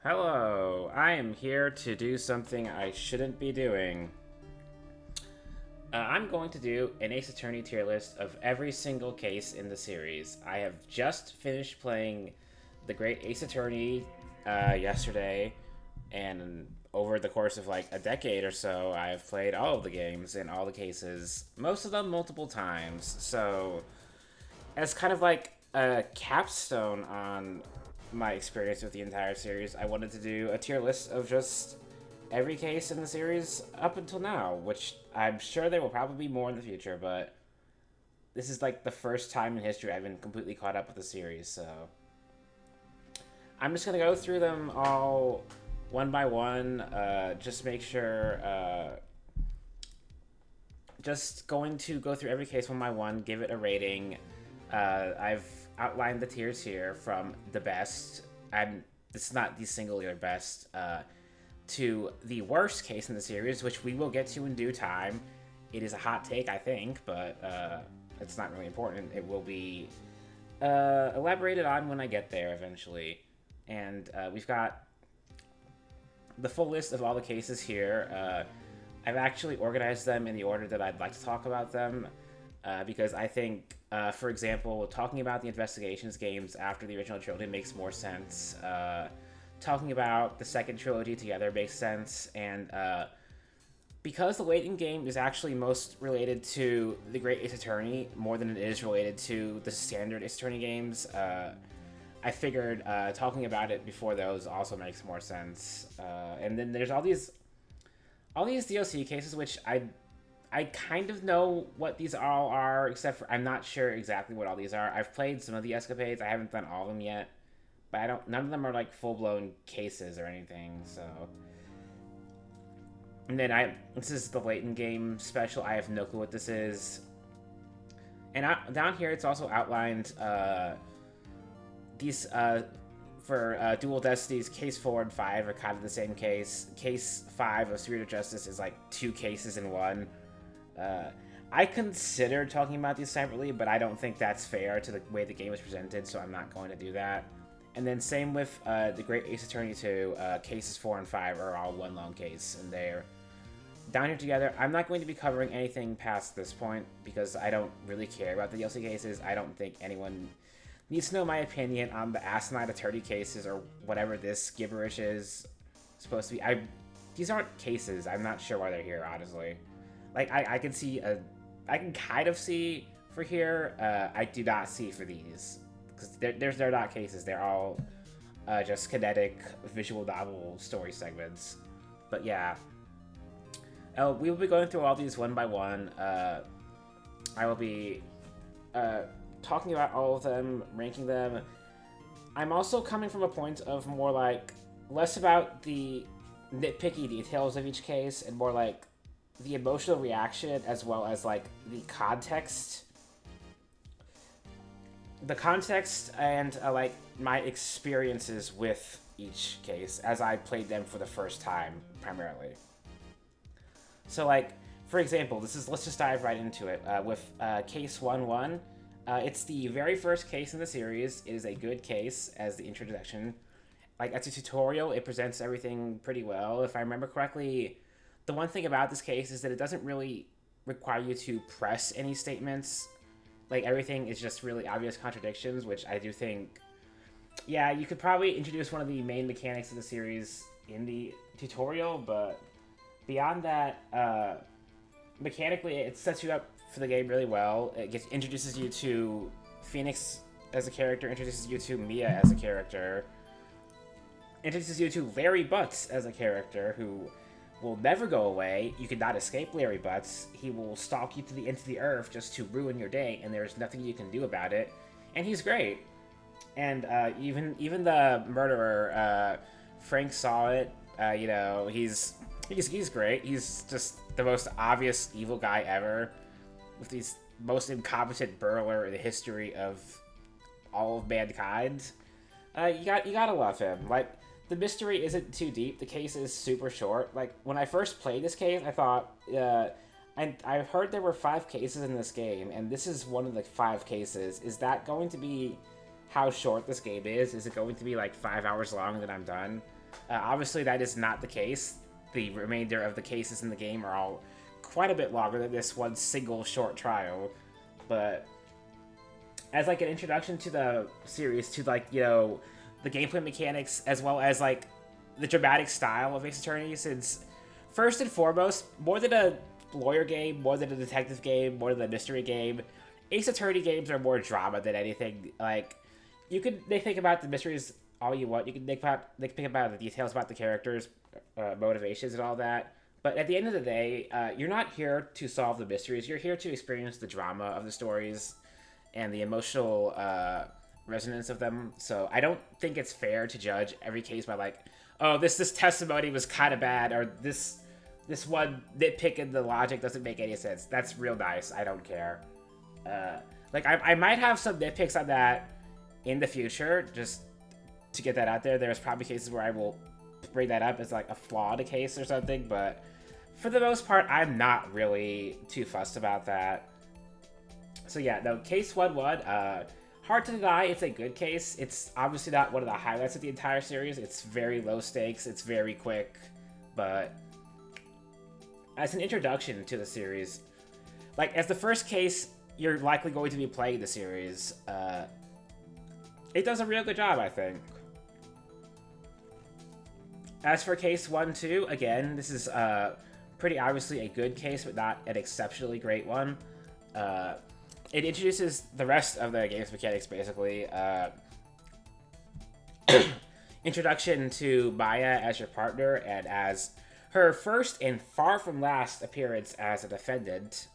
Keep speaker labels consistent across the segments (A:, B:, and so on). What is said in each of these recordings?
A: Hello, I am here to do something I shouldn't be doing. I'm going to do an Ace Attorney tier list of every single case in the series. I have just finished playing the Great Ace Attorney yesterday, and over the course of like a decade or so, I've played all of the games in all the cases, most of them multiple times. So, as kind of like a capstone on my experience with the entire series, I wanted to do a tier list of just every case in the series up until now, which I'm sure there will probably be more in the future, but this is like the first time in history I've been completely caught up with the series, so I'm just gonna go through them all one by one, just make sure, just going to go through every case one by one, give it a rating. I've outlined the tiers here from the best, and it's not the singular best, to the worst case in the series, which we will get to in due time. It is a hot take, I think, but it's not really important. It will be elaborated on when I get there eventually. And we've got the full list of all the cases here. I've actually organized them in the order that I'd like to talk about them, because I think, for example, talking about the investigations games after the original trilogy makes more sense. Talking about the second trilogy together makes sense, and because the waiting game is actually most related to the Great Ace Attorney more than it is related to the standard Ace Attorney games, I figured talking about it before those also makes more sense. And then there's all these DLC cases, which I kind of know what these all are, except for I'm not sure exactly what all these are. I've played some of the escapades. I haven't done all of them yet, but none of them are like full-blown cases or anything, so. And then this is the Leighton game special. I have no clue what this is. And down here, it's also outlined these, for Dual Destinies, Case 4 and 5 are kind of the same case. Case 5 of Spirit of Justice is like two cases in one. I considered talking about these separately, but I don't think that's fair to the way the game is presented, so I'm not going to do that. And then same with the Great Ace Attorney 2, cases 4 and 5 are all one long case, and they're down here together. I'm not going to be covering anything past this point, because I don't really care about the DLC cases. I don't think anyone needs to know my opinion on the asinine attorney cases, or whatever this gibberish is supposed to be. These aren't cases. I'm not sure why they're here, honestly. Like, I can see I can kind of see for here. I do not see for these, because they're not cases. They're all just kinetic visual novel story segments. But yeah, we will be going through all these one by one. I will be talking about all of them, ranking them. I'm also coming from a point of more like less about the nitpicky details of each case and more like the emotional reaction, as well as like the context and like my experiences with each case as I played them for the first time primarily. So like, for example, let's just dive right into it with case 1-1. It's the very first case in the series. It is a good case as the introduction. Like, as a tutorial, it presents everything pretty well. If I remember correctly, the one thing about this case is that it doesn't really require you to press any statements. Like, everything is just really obvious contradictions, which I do think, yeah, you could probably introduce one of the main mechanics of the series in the tutorial, but beyond that, mechanically, it sets you up for the game really well. It introduces you to Phoenix as a character, introduces you to Mia as a character, introduces you to Larry Butts as a character who will never go away. You cannot escape Larry Butts. He will stalk you to the ends of the earth just to ruin your day, and there's nothing you can do about it. And he's great. And even the murderer, Frank saw it. You know, he's great. He's just the most obvious evil guy ever, with the most incompetent burglar in the history of all of mankind. You gotta love him. Like, the mystery isn't too deep. The case is super short. Like, when I first played this case, I thought, I heard there were 5 cases in this game, and this is one of the 5 cases. Is that going to be how short this game is? Is it going to be like 5 hours long and then I'm done? Obviously, that is not the case. The remainder of the cases in the game are all quite a bit longer than this one single short trial. But as like an introduction to the series, to like, you know, the gameplay mechanics, as well as like the dramatic style of Ace Attorney, since first and foremost, more than a lawyer game, more than a detective game, more than a mystery game, Ace Attorney games are more drama than anything. Like, you can think about the mysteries all you want. You can think about the details about the characters, motivations, and all that. But at the end of the day, you're not here to solve the mysteries. You're here to experience the drama of the stories and the emotional resonance of them. So I don't think it's fair to judge every case by like, oh, this testimony was kind of bad, or this one nitpick in the logic doesn't make any sense. That's real nice. I don't care. Like, I might have some nitpicks on that in the future, just to get that out there. There's probably cases where I will bring that up as like a flaw in a case or something, but for the most part, I'm not really too fussed about that. So yeah, no, case 1-1, hard to deny it's a good case. It's obviously not one of the highlights of the entire series. It's very low stakes, it's very quick, but as an introduction to the series, like as the first case you're likely going to be playing the series, it does a real good job, I think. As for case 1-2, again, this is pretty obviously a good case, but not an exceptionally great one. It introduces the rest of the game's mechanics, basically. Introduction to Maya as your partner, and as her first and far from last appearance as a defendant.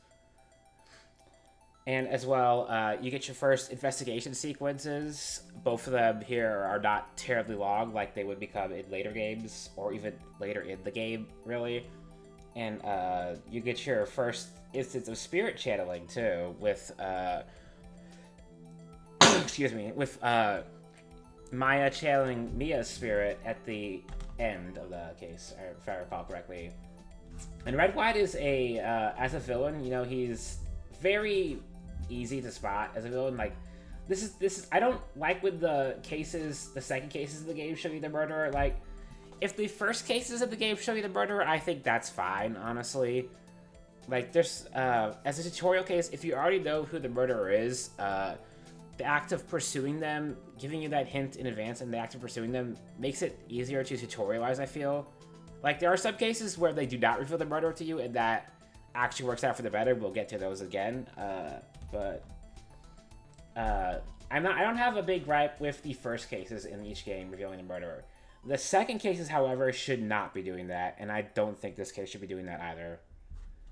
A: And as well, you get your first investigation sequences. Both of them here are not terribly long, like they would become in later games, or even later in the game, really. And you get your first instance of spirit channeling, too, with, excuse me, with Maya channeling Mia's spirit at the end of the case, if I recall correctly. And Red White is as a villain, you know, he's very easy to spot as a villain. Like, this is I don't like when the second cases of the game show you the murderer. Like, if the first cases of the game show you the murderer, I think that's fine, honestly. Like, there's as a tutorial case, if you already know who the murderer is, the act of pursuing them, giving you that hint in advance, and the act of pursuing them makes it easier to tutorialize, I feel. Like, there are some cases where they do not reveal the murderer to you, and that actually works out for the better. We'll get to those again. But I don't have a big gripe with the first cases in each game revealing the murderer. The second cases, however, should not be doing that, and I don't think this case should be doing that either.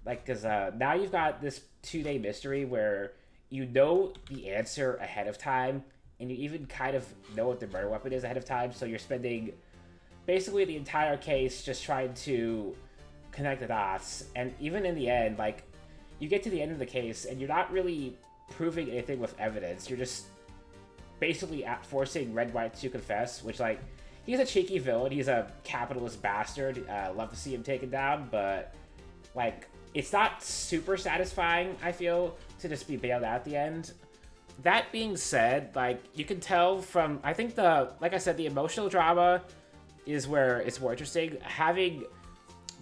A: Like, because now you've got this 2-day mystery where you know the answer ahead of time, and you even kind of know what the murder weapon is ahead of time, so you're spending basically the entire case just trying to connect the dots. And even in the end, like, you get to the end of the case, and you're not really proving anything with evidence. You're just basically forcing Red White to confess, which, like, he's a cheeky villain. He's a capitalist bastard. Love to see him taken down, but, like, it's not super satisfying, I feel, to just be bailed out at the end. That being said, like, you can tell from, I think like I said, the emotional drama is where it's more interesting. Having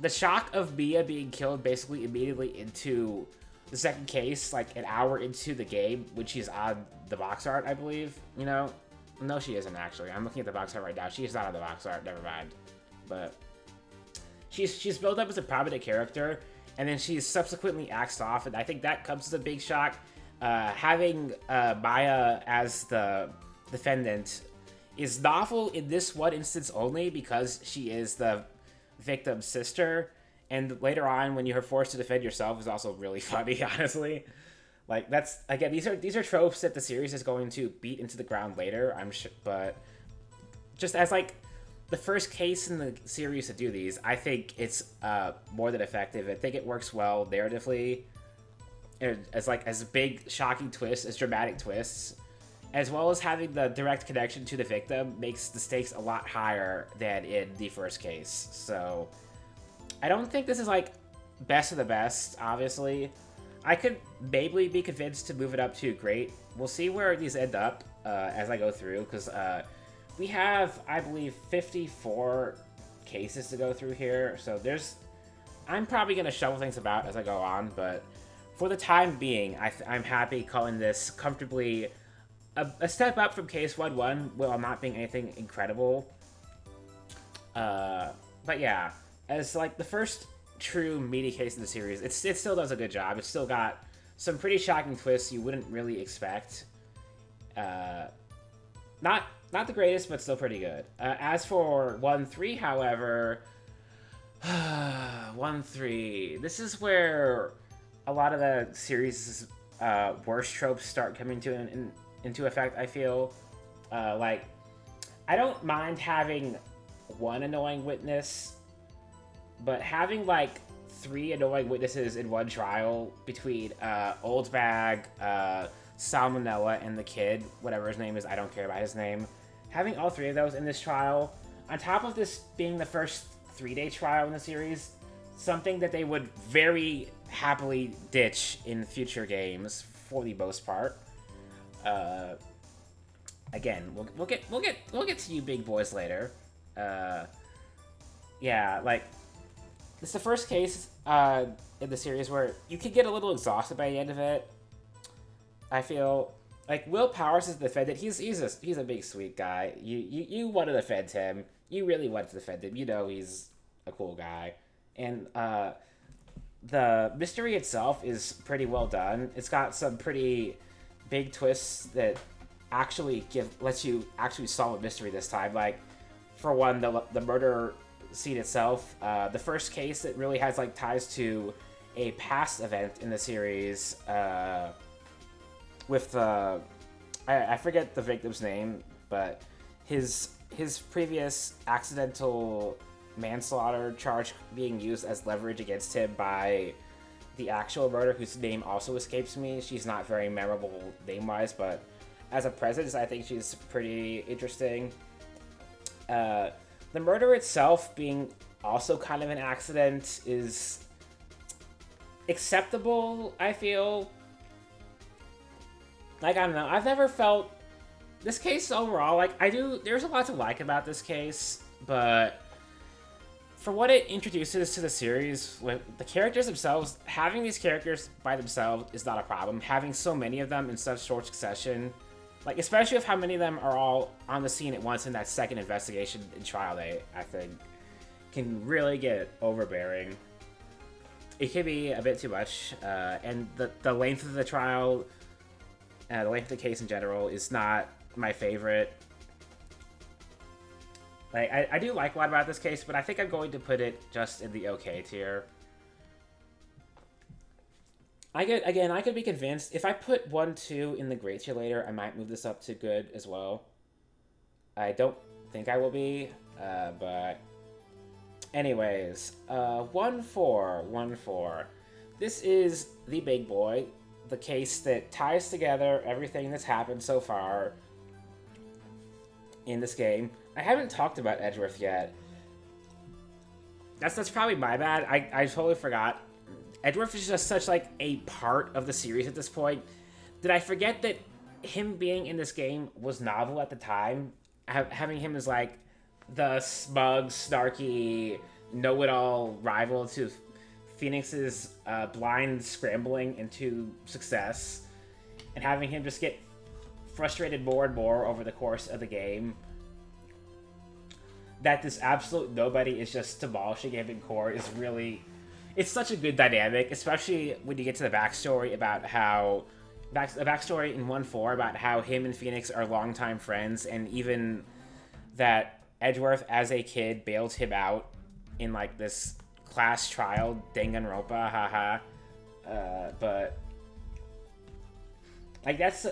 A: the shock of Mia being killed basically immediately into the second case, like an hour into the game, when she's on the box art, I believe, you know? No, she isn't, actually. I'm looking at the box art right now. She is not on the box art, never mind. But she's built up as a prominent character, and then she's subsequently axed off, and I think that comes as a big shock. Having Maya as the defendant is novel in this one instance only because she is the victim's sister, and later on when you're forced to defend yourself is also really funny, honestly. Like, that's, again, these are tropes that the series is going to beat into the ground later, I'm sure, but just as, like, the first case in the series to do these, I think it's more than effective. I think it works well narratively, as big shocking twists, as dramatic twists, as well as having the direct connection to the victim makes the stakes a lot higher than in the first case. So I don't think this is, like, best of the best, obviously. I could maybe be convinced to move it up to great. We'll see where these end up as I go through, because we have, I believe, 54 cases to go through here, so I'm probably going to shuffle things about as I go on, but for the time being, I'm happy calling this comfortably a step up from case 1-1 while not being anything incredible. But yeah, as like the first true meaty case in the series, it still does a good job. It's still got some pretty shocking twists you wouldn't really expect. Not the greatest, but still pretty good. As for 1-3, however, 1-3, this is where a lot of the series' worst tropes start coming into effect, I feel. Like, I don't mind having one annoying witness, but having, like, 3 annoying witnesses in one trial between Old Bag, Salmonella, and the kid, whatever his name is, I don't care about his name. Having all 3 of those in this trial, on top of this being the first 3-day trial in the series, something that they would very happily ditch in future games for the most part. Again, we'll get to you big boys later. Yeah, like, it's the first case in the series where you could get a little exhausted by the end of it. I feel like Will Powers is the defendant. He's a big sweet guy. You want to defend him. You really want to defend him. You know he's a cool guy, and the mystery itself is pretty well done. It's got some pretty big twists that actually lets you actually solve a mystery this time. Like, for one, the murder scene itself, the first case that really has like ties to a past event in the series, with I forget the victim's name, but his previous accidental manslaughter charge being used as leverage against him by the actual murderer, whose name also escapes me. She's not very memorable name-wise, but as a presence, I think she's pretty interesting. The murder itself being also kind of an accident is acceptable, I feel. Like, I don't know, I've never felt... This case overall, like, there's a lot to like about this case, but for what it introduces to the series, with the characters themselves, having these characters by themselves is not a problem. Having so many of them in such short succession, like, especially with how many of them are all on the scene at once in that second investigation in trial day, I think, can really get overbearing. It can be a bit too much, and the length of the trial, the length of the case in general, is not my favorite. Like, I do like a lot about this case, but I think I'm going to put it just in the okay tier. I could be convinced. If I put 1-2 in the great tier later, I might move this up to good as well. I don't think I will be, but... Anyways, 1-4. This is the big boy, the case that ties together everything that's happened so far in this game. I haven't talked about Edgeworth yet. That's probably my bad. I totally forgot. Edgeworth is just such, like, a part of the series at this point. Did I forget that him being in this game was novel at the time? Having him as, like, the smug, snarky, know-it-all rival to Phoenix's blind scrambling into success, and having him just get frustrated more and more over the course of the game, that this absolute nobody is just demolishing him in core is really... It's such a good dynamic, especially when you get to the backstory about how... The backstory in 1-4 about how him and Phoenix are longtime friends, and even that Edgeworth, as a kid, bailed him out in, like, this class trial, Danganronpa, haha. But... Like, that's...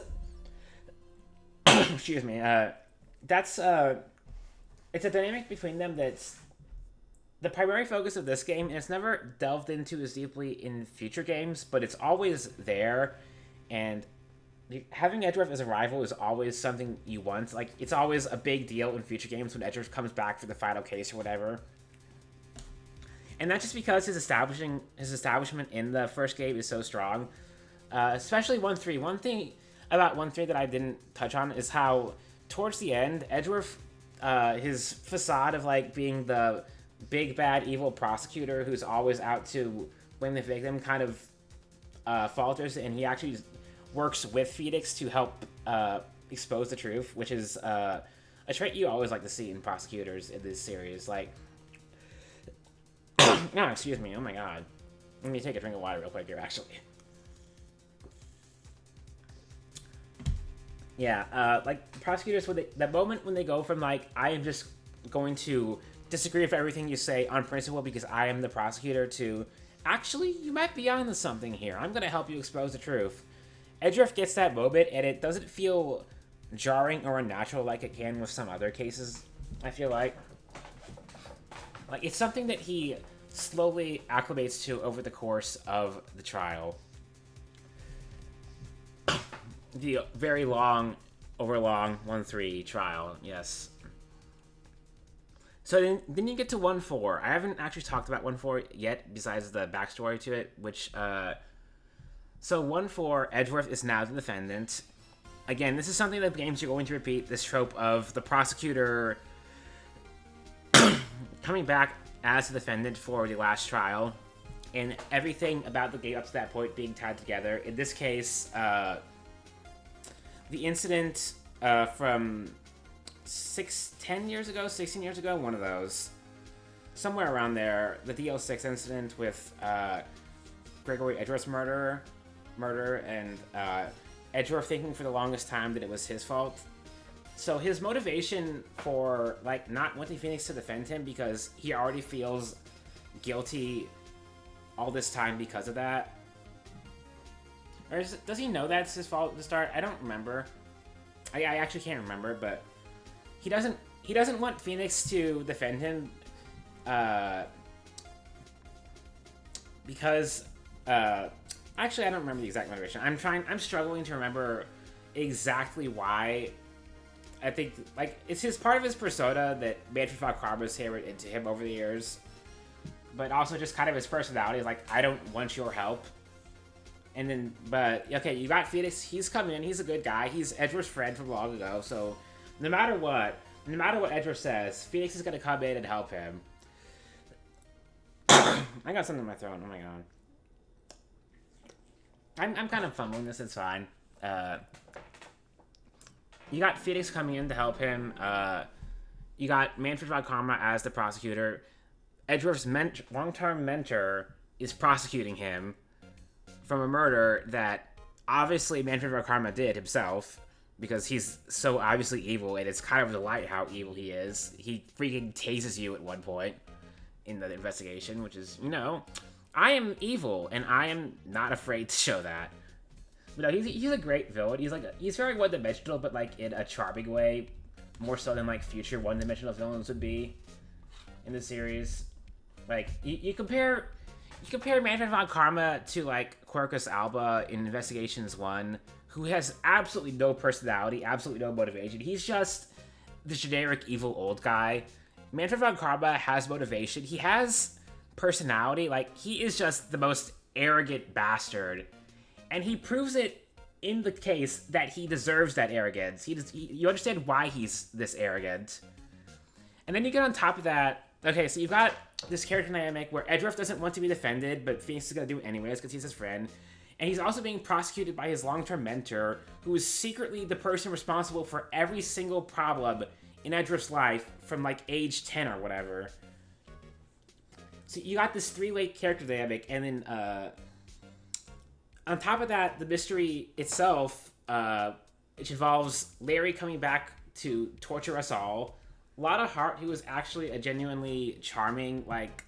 A: Excuse me, that's, it's a dynamic between them that's the primary focus of this game, and it's never delved into as deeply in future games, but it's always there, and having Edgeworth as a rival is always something you want. Like, it's always a big deal in future games when Edgeworth comes back for the final case or whatever. And that's just because his establishment in the first game is so strong. Especially 1-3. One thing about 1-3 that I didn't touch on is how, towards the end, Edgeworth, his facade of, like, being the big bad evil prosecutor who's always out to blame the victim kind of falters, and he actually works with Phoenix to help expose the truth, which is a trait you always like to see in prosecutors in this series. Like, no, excuse me. Oh my god. Let me take a drink of water real quick here, actually. Yeah, like, prosecutors, that moment when they go from, like, I am just going to disagree with everything you say on principle because I am the prosecutor, to, actually, you might be onto something here. I'm going to help you expose the truth. Edgeworth gets that moment, and it doesn't feel jarring or unnatural like it can with some other cases, I feel like. Like, it's something that he slowly acclimates to over the course of the trial. The very long, overlong 1-3 trial, yes. So then you get to 1-4. I haven't actually talked about 1-4 yet, besides the backstory to it, which, so 1-4, Edgeworth is now the defendant. Again, this is something that games are going to repeat, this trope of the prosecutor coming back as the defendant for the last trial, and everything about the game up to that point being tied together. In this case, the incident from 16 years ago, one of those. Somewhere around there, the DL6 incident with Gregory Edgeworth's murder, and Edgeworth thinking for the longest time that it was his fault. So his motivation for, like, not wanting Phoenix to defend him because he already feels guilty all this time because of that. Or does he know that's his fault at the start? I don't remember. I actually can't remember, but he doesn't want Phoenix to defend him because actually I don't remember the exact motivation. I'm struggling to remember exactly why. I think, like, it's his part of his persona that Manfred von Karma's hammered into him over the years, but also just kind of his personality is like, I don't want your help. And then, but, okay, you got Phoenix, he's come in, he's a good guy, he's Edgeworth's friend from long ago, so no matter what Edgeworth says, Phoenix is going to come in and help him. I got something in my throat, oh my god. I'm kind of fumbling this, it's fine. You got Phoenix coming in to help him, you got Manfred von Karma as the prosecutor. Edgeworth's long-term mentor is prosecuting him from a murder that obviously Manfred von Karma did himself, because he's so obviously evil, and it's kind of a delight how evil he is. He freaking tases you at one point in the investigation, which is, you know, I am evil, and I am not afraid to show that. But no, he's a great villain. He's very one-dimensional, but, like, in a charming way, more so than, like, future one-dimensional villains would be in the series. Like, you compare Manfred von Karma to, like, Quercus Alba in Investigations 1, who has absolutely no personality, absolutely no motivation. He's just the generic evil old guy. Manfred von Karma has motivation. He has personality. Like, he is just the most arrogant bastard. And he proves it in the case that he deserves that arrogance. You understand why he's this arrogant. And then you get on top of that, okay, so you've got this character dynamic where Edgeworth doesn't want to be defended, but Phoenix is going to do it anyways because he's his friend. And he's also being prosecuted by his long-term mentor, who is secretly the person responsible for every single problem in Edgeworth's life from, like, age 10 or whatever. So you got this three-way character dynamic, and then, on top of that, the mystery itself, which involves Larry coming back to torture us all. A lot of heart. He was actually a genuinely charming, like,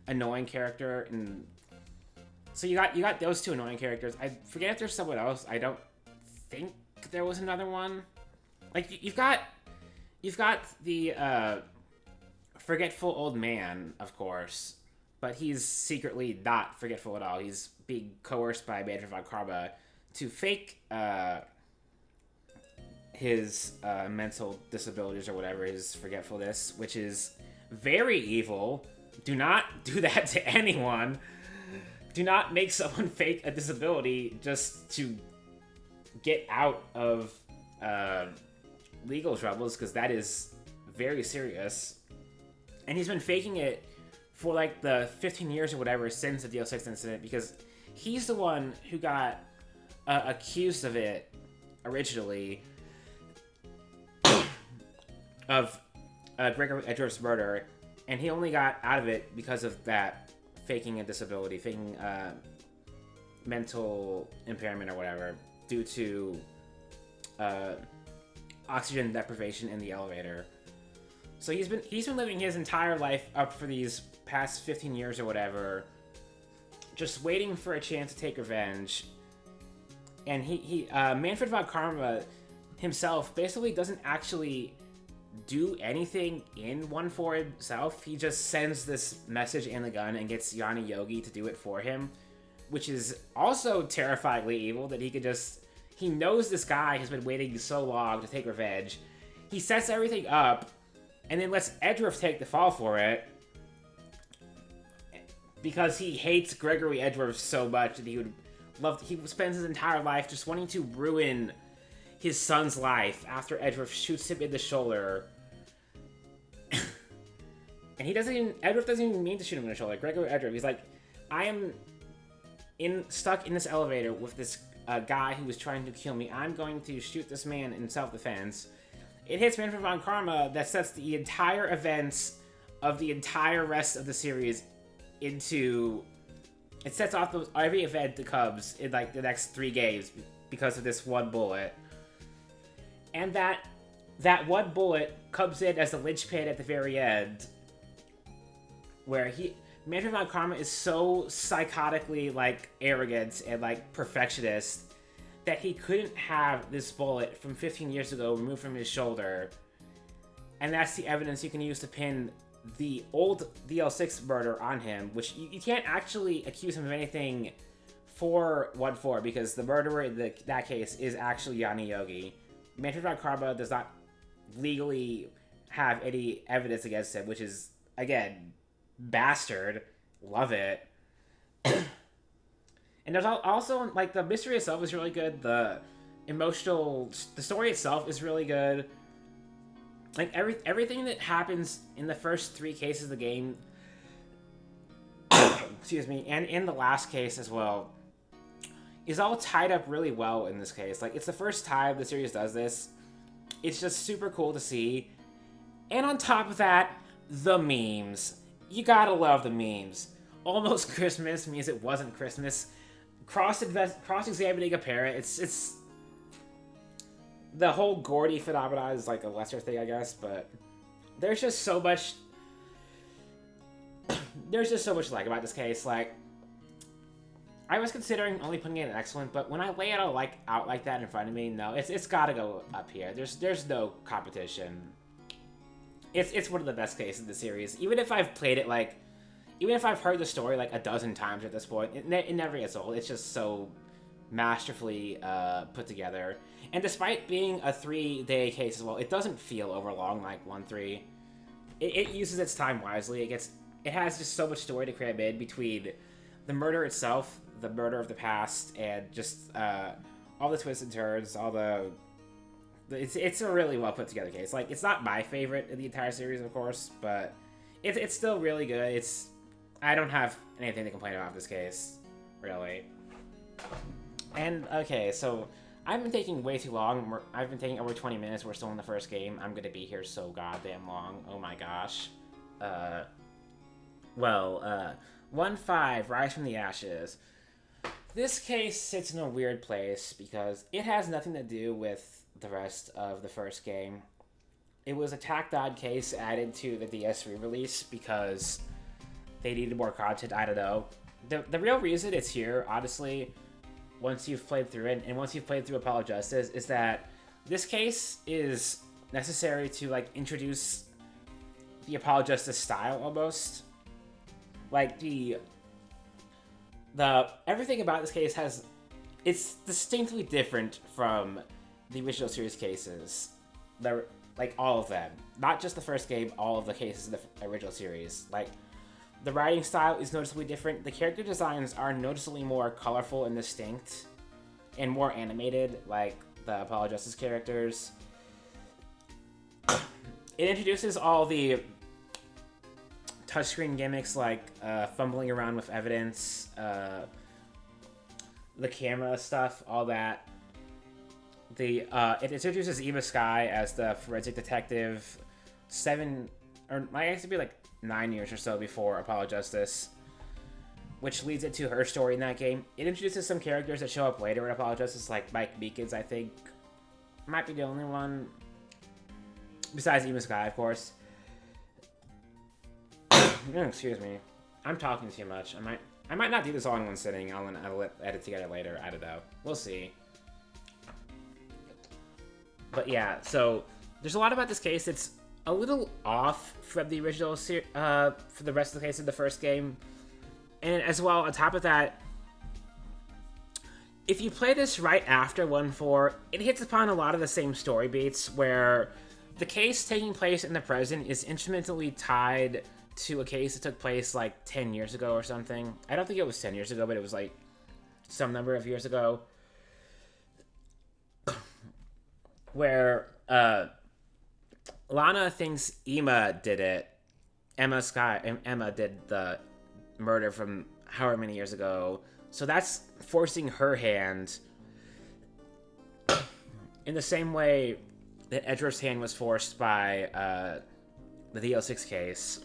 A: annoying character, and so you got those two annoying characters. I forget if there's someone else. I don't think there was another one. Like, you've got the forgetful old man, of course, but he's secretly not forgetful at all. He's being coerced by Manfred von Karma to fake his mental disabilities or whatever, his forgetfulness, which is very evil. Do not do that to anyone. Do not make someone fake a disability just to get out of legal troubles, because that is very serious. And he's been faking it for like the 15 years or whatever since the DL6 incident, because he's the one who got accused of it originally, of Gregory Edgeworth's murder, and he only got out of it because of that faking a disability, faking mental impairment or whatever, due to oxygen deprivation in the elevator. So he's been living his entire life up for these past 15 years or whatever, just waiting for a chance to take revenge. And he Manfred von Karma himself basically doesn't actually do anything in 1-4 himself. He just sends this message and the gun and gets Yanni Yogi to do it for him, which is also terrifyingly evil, that he knows this guy has been waiting so long to take revenge. He sets everything up and then lets Edgeworth take the fall for it, because he hates Gregory Edgeworth so much that he spends his entire life just wanting to ruin his son's life after Edgeworth shoots him in the shoulder. And Edgeworth doesn't even mean to shoot him in the shoulder. Gregory Edgeworth, he's like, I am stuck in this elevator with this guy who was trying to kill me. I'm going to shoot this man in self-defense. It hits Manfred von Karma, that sets the entire events of the entire rest of the series into... It sets off every event that comes in like the next 3 games because of this one bullet. And that one bullet comes in as the linchpin at the very end, where Manfred von Karma is so psychotically like arrogant and like perfectionist that he couldn't have this bullet from 15 years ago removed from his shoulder. And that's the evidence you can use to pin the old DL6 murder on him, which you can't actually accuse him of anything for 1-4, because the murderer in that case is actually Yanni Yogi. Manfred von Karma does not legally have any evidence against him, which is, again, bastard. Love it. And there's also, like, the mystery itself is really good. The story itself is really good. Like, everything that happens in the first 3 cases of the game, excuse me, and in the last case as well, is all tied up really well in this case. Like, it's the first time the series does this. It's just super cool to see. And on top of that, the memes. You gotta love the memes. Almost Christmas means it wasn't Christmas. Cross-examining a parent. It's the whole Gordy phenomenon is like a lesser thing, I guess, but there's just so much to like about this case. Like, I was considering only putting it in excellent, but when I lay it out like that in front of me, no, it's gotta go up here. There's no competition. It's one of the best cases in the series. Even if I've played it even if I've heard the story like a dozen times at this point, it never gets old. It's just so masterfully put together. And despite being a 3-day case as well, it doesn't feel overlong like 1-3. It uses its time wisely. It has just so much story to cram in between the murder itself, the murder of the past, and just all the twists and turns, it's a really well put together case. Like, it's not my favorite in the entire series, of course, but it's still really good. I don't have anything to complain about this case, really. And, okay, so I've been taking way too long. I've been taking over 20 minutes. We're still in the first game. I'm gonna be here so goddamn long. Oh my gosh. 1-5, Rise from the Ashes. This case sits in a weird place because it has nothing to do with the rest of the first game. It was a tacked on case added to the DS re-release because they needed more content. I don't know. The real reason it's here, honestly, once you've played through it, and once you've played through Apollo Justice, is that this case is necessary to, like, introduce the Apollo Justice style, almost. Like, everything about this case it's distinctly different from the original series cases. Like, all of them. Not just the first game, all of the cases in the original series. Like, the writing style is noticeably different. The character designs are noticeably more colorful and distinct, and more animated, like the Apollo Justice characters. It introduces all the touchscreen gimmicks like fumbling around with evidence, the camera stuff, all that. It introduces Eva Skye as the forensic detective 7, or might actually be like 9 years or so before Apollo Justice, which leads it to her story in that game. It introduces some characters that show up later in Apollo Justice, like Mike Meekins, I think. Might be the only one. Besides Eva Skye, of course. Excuse me. I'm talking too much. I might not do this all in one sitting. I'll edit together later. I don't know. We'll see. But yeah, so there's a lot about this case that's a little off from the original for the rest of the case of the first game. And as well, on top of that, if you play this right after 1.4, it hits upon a lot of the same story beats where the case taking place in the present is intimately tied to a case that took place like 10 years ago or something. I don't think it was 10 years ago, but it was like some number of years ago. Where Lana thinks Emma did it. Emma did the murder from however many years ago. So that's forcing her hand in the same way that Edgeworth's hand was forced by the DL6 case.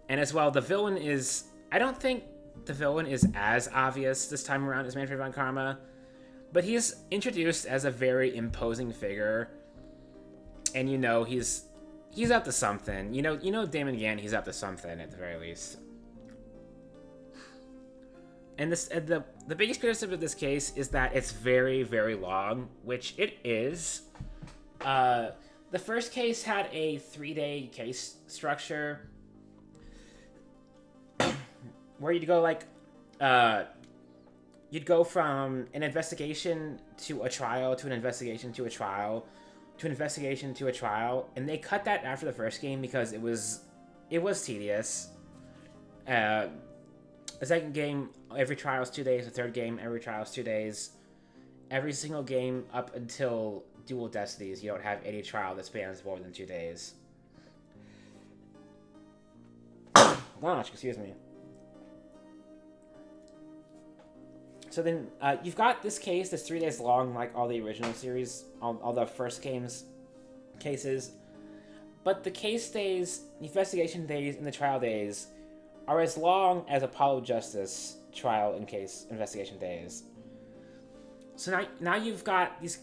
A: And as well, the villain is... I don't think the villain is as obvious this time around as Manfred von Karma, but he's introduced as a very imposing figure. And you know, he's up to something. You know Damon Gann, he's up to something at the very least. And the biggest criticism of this case is that it's very, very long, which it is. The first case had a 3-day case structure where you'd go like, you'd go from an investigation to a trial, to an investigation to a trial, to an investigation to a trial, and they cut that after the first game because it was tedious. The second game, every trial is 2 days. The third game, every trial is 2 days. Every single game up until Dual Destinies, you don't have any trial that spans more than 2 days. Gosh, excuse me. So then, you've got this case that's 3 days long, like all the original series, all the first cases. But the case days, the investigation days, and the trial days are as long as Apollo Justice trial and case investigation days. So now you've got these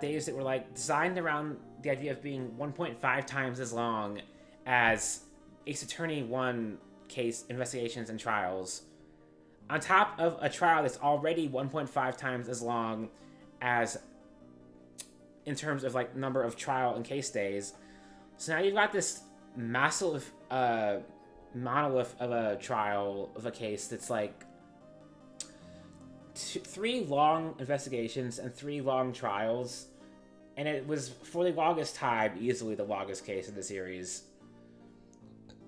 A: days that were like designed around the idea of being 1.5 times as long as Ace Attorney 1 case investigations and trials, on top of a trial that's already 1.5 times as long as in terms of like number of trial and case days. So now you've got this massive monolith of a trial of a case that's like 3 long investigations and 3 long trials, and it was for the longest time easily the longest case in the series.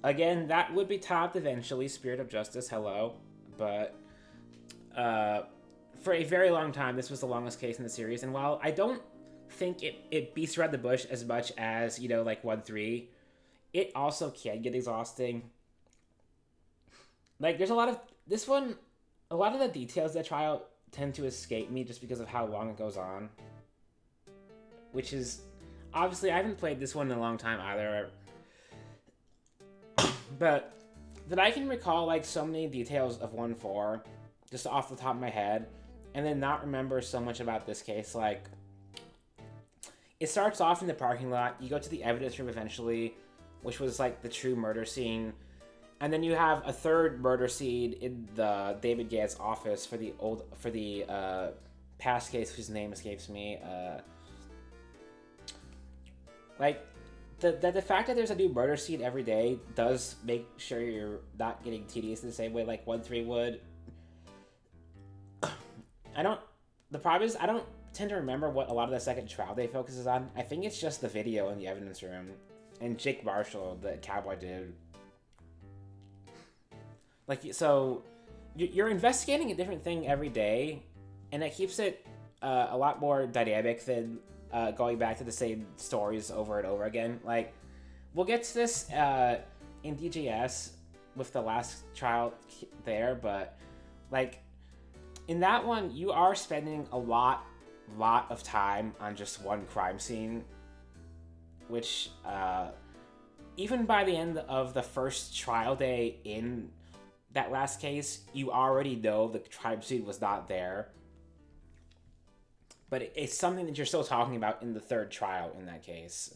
A: Again, that would be topped eventually, Spirit of Justice, hello, but for a very long time this was the longest case in the series. And while I don't think it beats around the bush as much as, you know, like 1-3, it also can get exhausting. Like, there's a lot of the details of the trial tend to escape me just because of how long it goes on. Which is, obviously, I haven't played this one in a long time either. But that I can recall, like, so many details of 1-4, just off the top of my head, and then not remember so much about this case. Like, it starts off in the parking lot, you go to the evidence room eventually, which was, like, the true murder scene. And then you have a third murder scene in the David Gann's office for the past case whose name escapes me. Like, the fact that there's a new murder scene every day does make sure you're not getting tedious in the same way like 1-3 would. The problem is I don't tend to remember what a lot of the second trial day focuses on. I think it's just the video in the evidence room and Jake Marshall, the cowboy dude. Like, so you're investigating a different thing every day, and it keeps it a lot more dynamic than going back to the same stories over and over again. Like, we'll get to this in DJS with the last trial there, but like in that one, you are spending a lot of time on just one crime scene, which even by the end of the first trial day in that last case, you already know the crime scene was not there. But it's something that you're still talking about in the third trial in that case.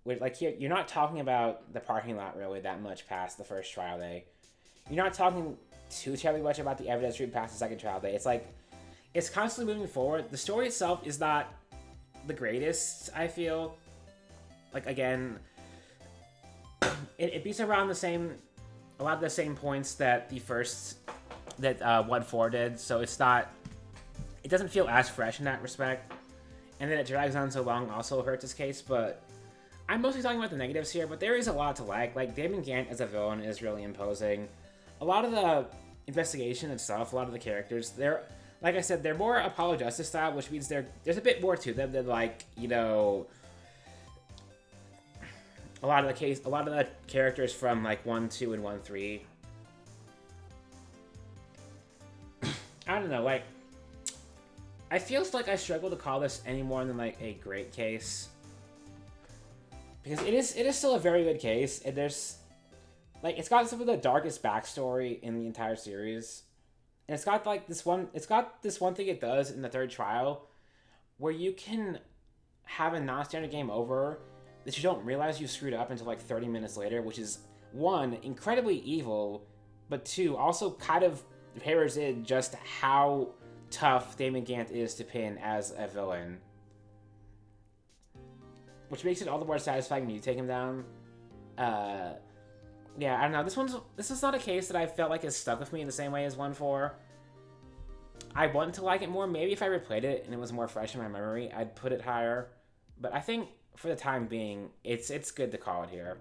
A: With, like, here, you're not talking about the parking lot really that much past the first trial day. You're not talking too terribly much about the evidence room past the second trial day. It's like, it's constantly moving forward. The story itself is not the greatest, I feel. Like, again, it beats around a lot of the same points that the first, that 1-4 did, so it's not, it doesn't feel as fresh in that respect. And then it drags on so long also hurts this case, but I'm mostly talking about the negatives here, but there is a lot to like. Like, Damon Gant as a villain is really imposing. A lot of the investigation itself, a lot of the characters, they're, like I said, they're more Apollo Justice style, which means there's a bit more to them than, like, you know, a lot of the characters from, like, 1-2 and 1-3. I don't know, like, I feel like I struggle to call this any more than, like, a great case. Because it is still a very good case, and there's, like, it's got some of the darkest backstory in the entire series. And it's got, like, this one thing it does in the third trial, where you can have a non-standard game over that you don't realize you screwed up until, like, 30 minutes later, which is, one, incredibly evil, but two, also kind of hammers in just how tough Damon Gant is to pin as a villain. Which makes it all the more satisfying when you take him down. Yeah, I don't know. This is not a case that I felt like has stuck with me in the same way as 1-4. I want to like it more. Maybe if I replayed it and it was more fresh in my memory, I'd put it higher. But I think for the time being, it's good to call it here.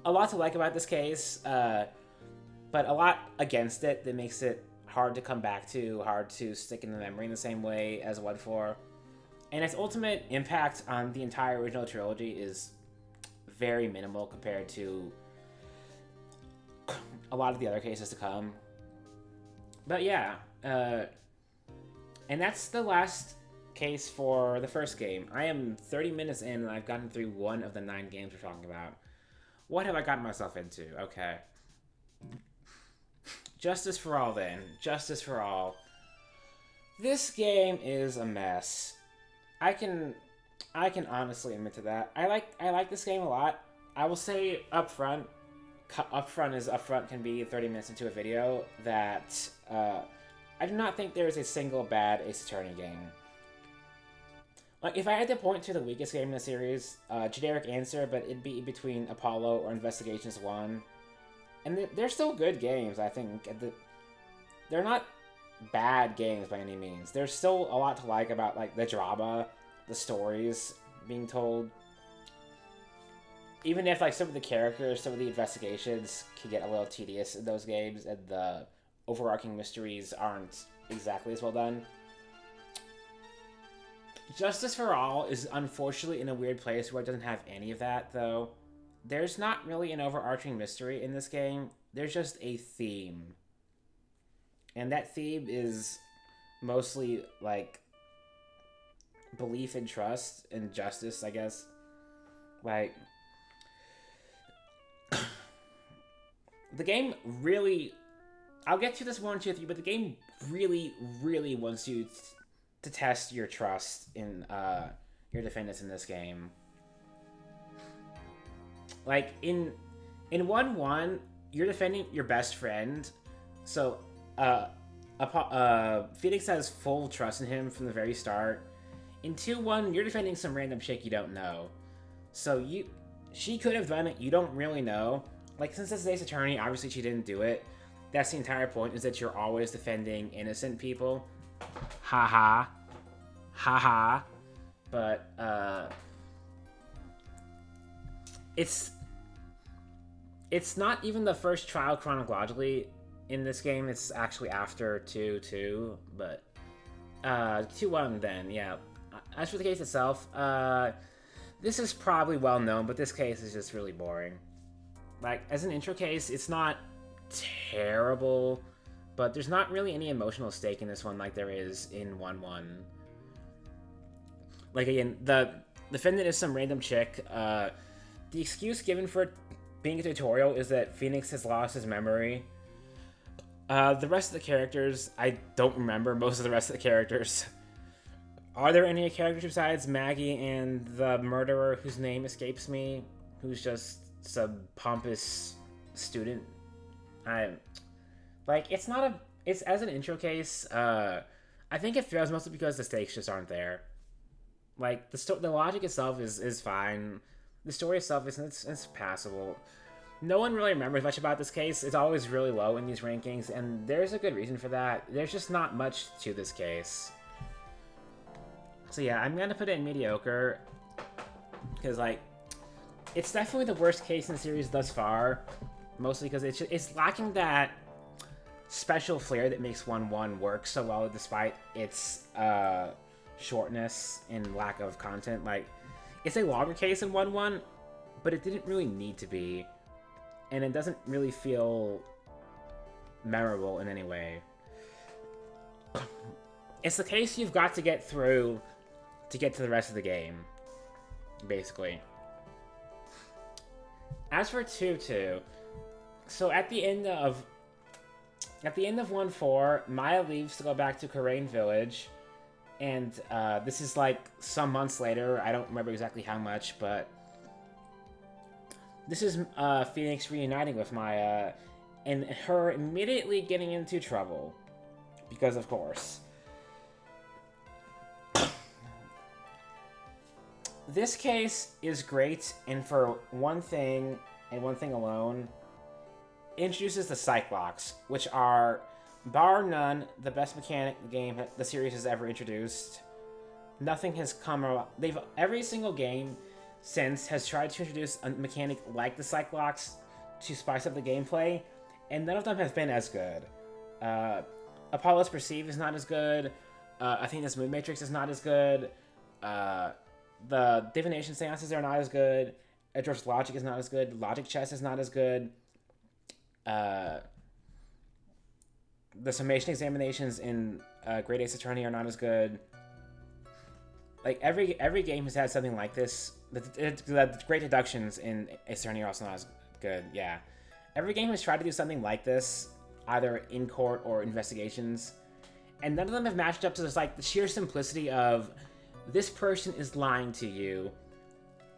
A: A lot to like about this case, but a lot against it that makes it hard to come back to, hard to stick in the memory in the same way as 1-4. And its ultimate impact on the entire original trilogy is very minimal compared to a lot of the other cases to come. But yeah, and that's the last case for the first game. I am 30 minutes in and I've gotten through one of the 9 games we're talking about. What have I gotten myself into? Okay. Justice for All then. Justice for All. This game is a mess. I can honestly admit to that. I like this game a lot. I will say upfront can be 30 minutes into a video, that I do not think there is a single bad Ace Attorney game. Like, if I had to point to the weakest game in the series, generic answer, but it'd be between Apollo or Investigations 1. And they're still good games, I think. They're not bad games by any means. There's still a lot to like about, like, the drama, the stories being told. Even if, like, some of the characters, some of the investigations can get a little tedious in those games, and the overarching mysteries aren't exactly as well done. Justice for All is unfortunately in a weird place where it doesn't have any of that, though. There's not really an overarching mystery in this game. There's just a theme. And that theme is mostly, like, belief and trust and justice, I guess. Like, the game really, I'll get to this 1, 2, 3, but the game really, really wants you to test your trust in your defendants in this game. Like, in 1-1, you're defending your best friend, so Phoenix has full trust in him from the very start. In 2-1, you're defending some random chick you don't know. So she could have done it, you don't really know. Like, since this is Ace Attorney, obviously she didn't do it. That's the entire point, is that you're always defending innocent people. Haha. Haha. But, it's not even the first trial chronologically in this game. It's actually after 2-2, but 2-1 then, yeah. As for the case itself, this is probably well known, but this case is just really boring. Like, as an intro case, it's not terrible, but there's not really any emotional stake in this one like there is in 1-1. Like, again, the defendant is some random chick. The excuse given for being a tutorial is that Phoenix has lost his memory. The rest of the characters, I don't remember most of the rest of the characters. Are there any characters besides Maggie and the murderer whose name escapes me, who's just some pompous student? It's not a... It's as an intro case, I think it fails mostly because the stakes just aren't there. Like, the logic itself is fine. The story itself it's passable. No one really remembers much about this case. It's always really low in these rankings, and there's a good reason for that. There's just not much to this case. So yeah, I'm gonna put it in mediocre, because, like, it's definitely the worst case in the series thus far, mostly because it's lacking that special flair that makes 1-1 work so well despite its shortness and lack of content. Like, it's a longer case in 1-1, but it didn't really need to be, and it doesn't really feel memorable in any way. It's the case you've got to get through to get to the rest of the game, basically. As for 2-2, so at the end of 1-4, Maya leaves to go back to Karain Village, and this is like some months later. I don't remember exactly how much, but this is Phoenix reuniting with Maya, and her immediately getting into trouble, because of course. This case is great, and for one thing, and one thing alone, introduces the Cyclops, which are, bar none, the best mechanic the series has ever introduced. Nothing has come around. Every single game since has tried to introduce a mechanic like the Cyclops to spice up the gameplay, and none of them have been as good. Apollo's Perceive is not as good. I think this Moon Matrix is not as good. The Divination Seances are not as good. Edgeworth's Logic is not as good. Logic Chess is not as good. The Summation Examinations in Great Ace Attorney are not as good. Like, every game has had something like this. The Great Deductions in Ace Attorney are also not as good, yeah. Every game has tried to do something like this, either in court or investigations, and none of them have matched up to this, like, the sheer simplicity of, this person is lying to you.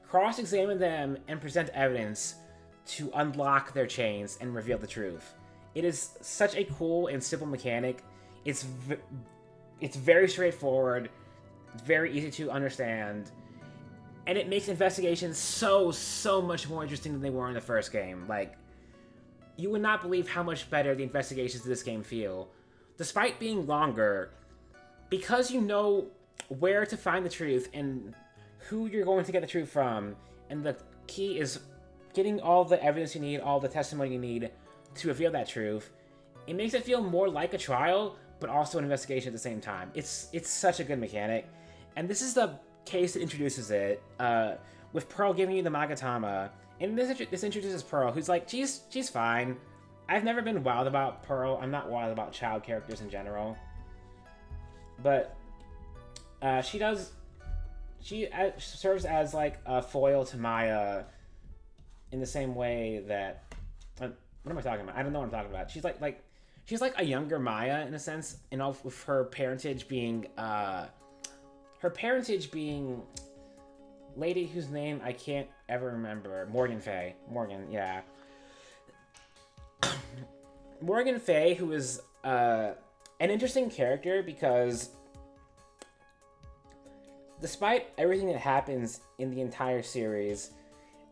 A: Cross-examine them and present evidence to unlock their chains and reveal the truth. It is such a cool and simple mechanic. It's very straightforward, very easy to understand, and it makes investigations so much more interesting than they were in the first game. Like, you would not believe how much better the investigations of this game feel, despite being longer, because you know where to find the truth and who you're going to get the truth from, and the key is getting all the evidence you need, all the testimony you need to reveal that truth. It makes it feel more like a trial, but also an investigation at the same time. It's such a good mechanic, and this is the case that introduces it, with Pearl giving you the Magatama, and this introduces Pearl, who's like, she's fine. I've never been wild about Pearl. I'm not wild about child characters in general, but she serves as, like, a foil to Maya in the same way that... what am I talking about? I don't know what I'm talking about. She's like a younger Maya, in a sense, and all with her parentage being... lady whose name I can't ever remember. Morgan Fay. Morgan, yeah. Morgan Fay, who is an interesting character because... despite everything that happens in the entire series,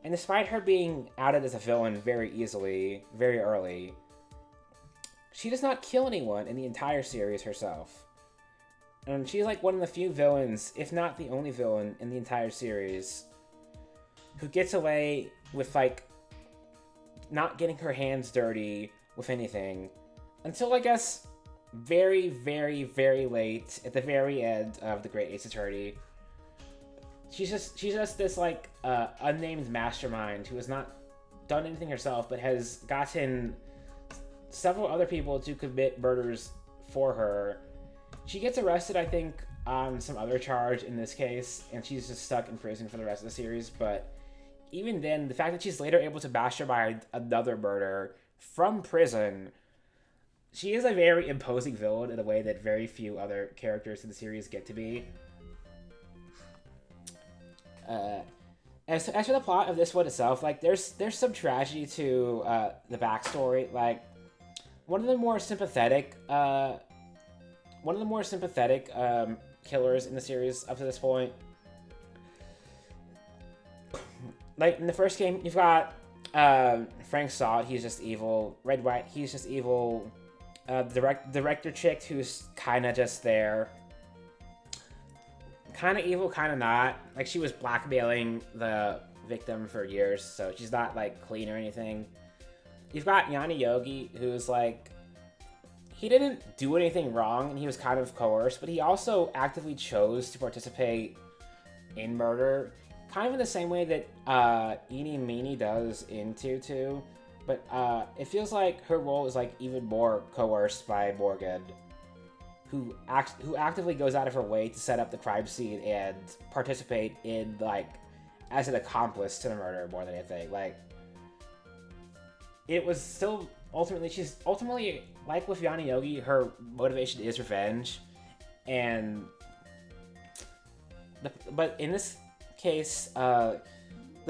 A: and despite her being outed as a villain very easily, very early, she does not kill anyone in the entire series herself. And she's like one of the few villains, if not the only villain in the entire series, who gets away with, like, not getting her hands dirty with anything until, I guess, very, very, very late at the very end of the Great Ace Attorney. She's just this, like, unnamed mastermind who is not done anything herself, but has gotten several other people to commit murders for her. She gets arrested, I think, on some other charge in this case, and she's just stuck in prison for the rest of the series. But even then, the fact that she's later able to mastermind another murder from prison, she is a very imposing villain in a way that very few other characters in the series get to be. As for the plot of this one itself, like, there's some tragedy to the backstory. Like, one of the more sympathetic killers in the series up to this point. Like, in the first game, you've got Frank Salt, he's just evil. Red White, he's just evil. Director chick, who's kind of just there. Kind of evil, kind of not. Like, she was blackmailing the victim for years, so she's not, like, clean or anything. You've got Yanni Yogi, who's, like, he didn't do anything wrong, and he was kind of coerced, but he also actively chose to participate in murder, kind of in the same way that Eenie Meenie does in 2-2, but it feels like her role is, like, even more coerced by Morgan, who actively goes out of her way to set up the crime scene and participate in, like, as an accomplice to the murder more than anything. Like, it was still she's ultimately, like with Yanni Yogi, her motivation is revenge, and but in this case, the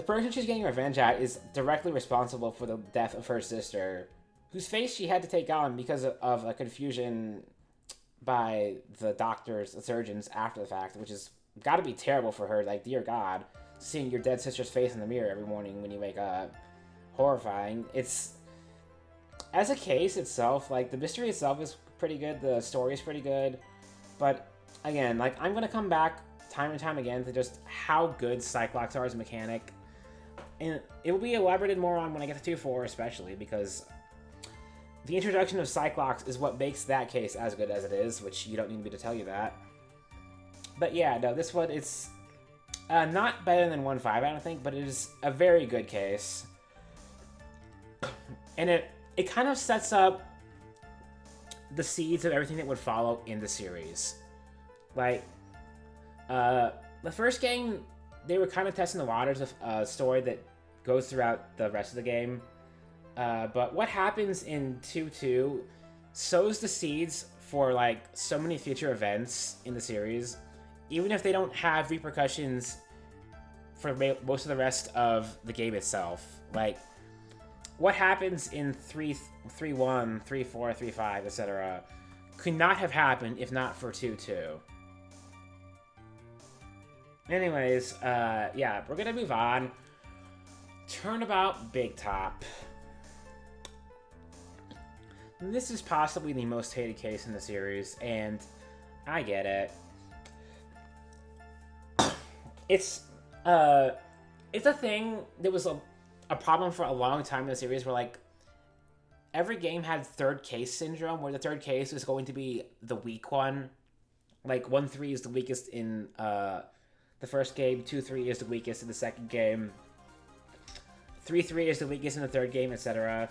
A: person she's getting revenge at is directly responsible for the death of her sister, whose face she had to take on because of a confusion by the doctors, the surgeons, after the fact, which has got to be terrible for her. Like, dear God, seeing your dead sister's face in the mirror every morning when you wake up. Horrifying. It's, as a case itself, like, the mystery itself is pretty good, the story is pretty good, but, again, like, I'm going to come back time and time again to just how good Cyclops are as a mechanic, and it will be elaborated more on when I get to 2-4, especially, because the introduction of Cyclops is what makes that case as good as it is, which you don't need me to tell you that. But yeah, no, this one, it's not better than 1-5, I don't think, but it is a very good case. And it kind of sets up the seeds of everything that would follow in the series. Like, the first game, they were kind of testing the waters of a story that goes throughout the rest of the game. But what happens in 2-2 sows the seeds for, like, so many future events in the series, even if they don't have repercussions for most of the rest of the game itself. Like, what happens in 3-1, 3-4, 3-5, etc. could not have happened if not for 2-2. Anyways, yeah, we're gonna move on. Turnabout Big Top. This is possibly the most hated case in the series, and I get it. It's a thing that was a problem for a long time in the series, where, like, every game had third case syndrome, where the third case is going to be the weak one. Like, 1-3 is the weakest in the first game, 2-3 is the weakest in the second game, 3-3 is the weakest in the third game, etc.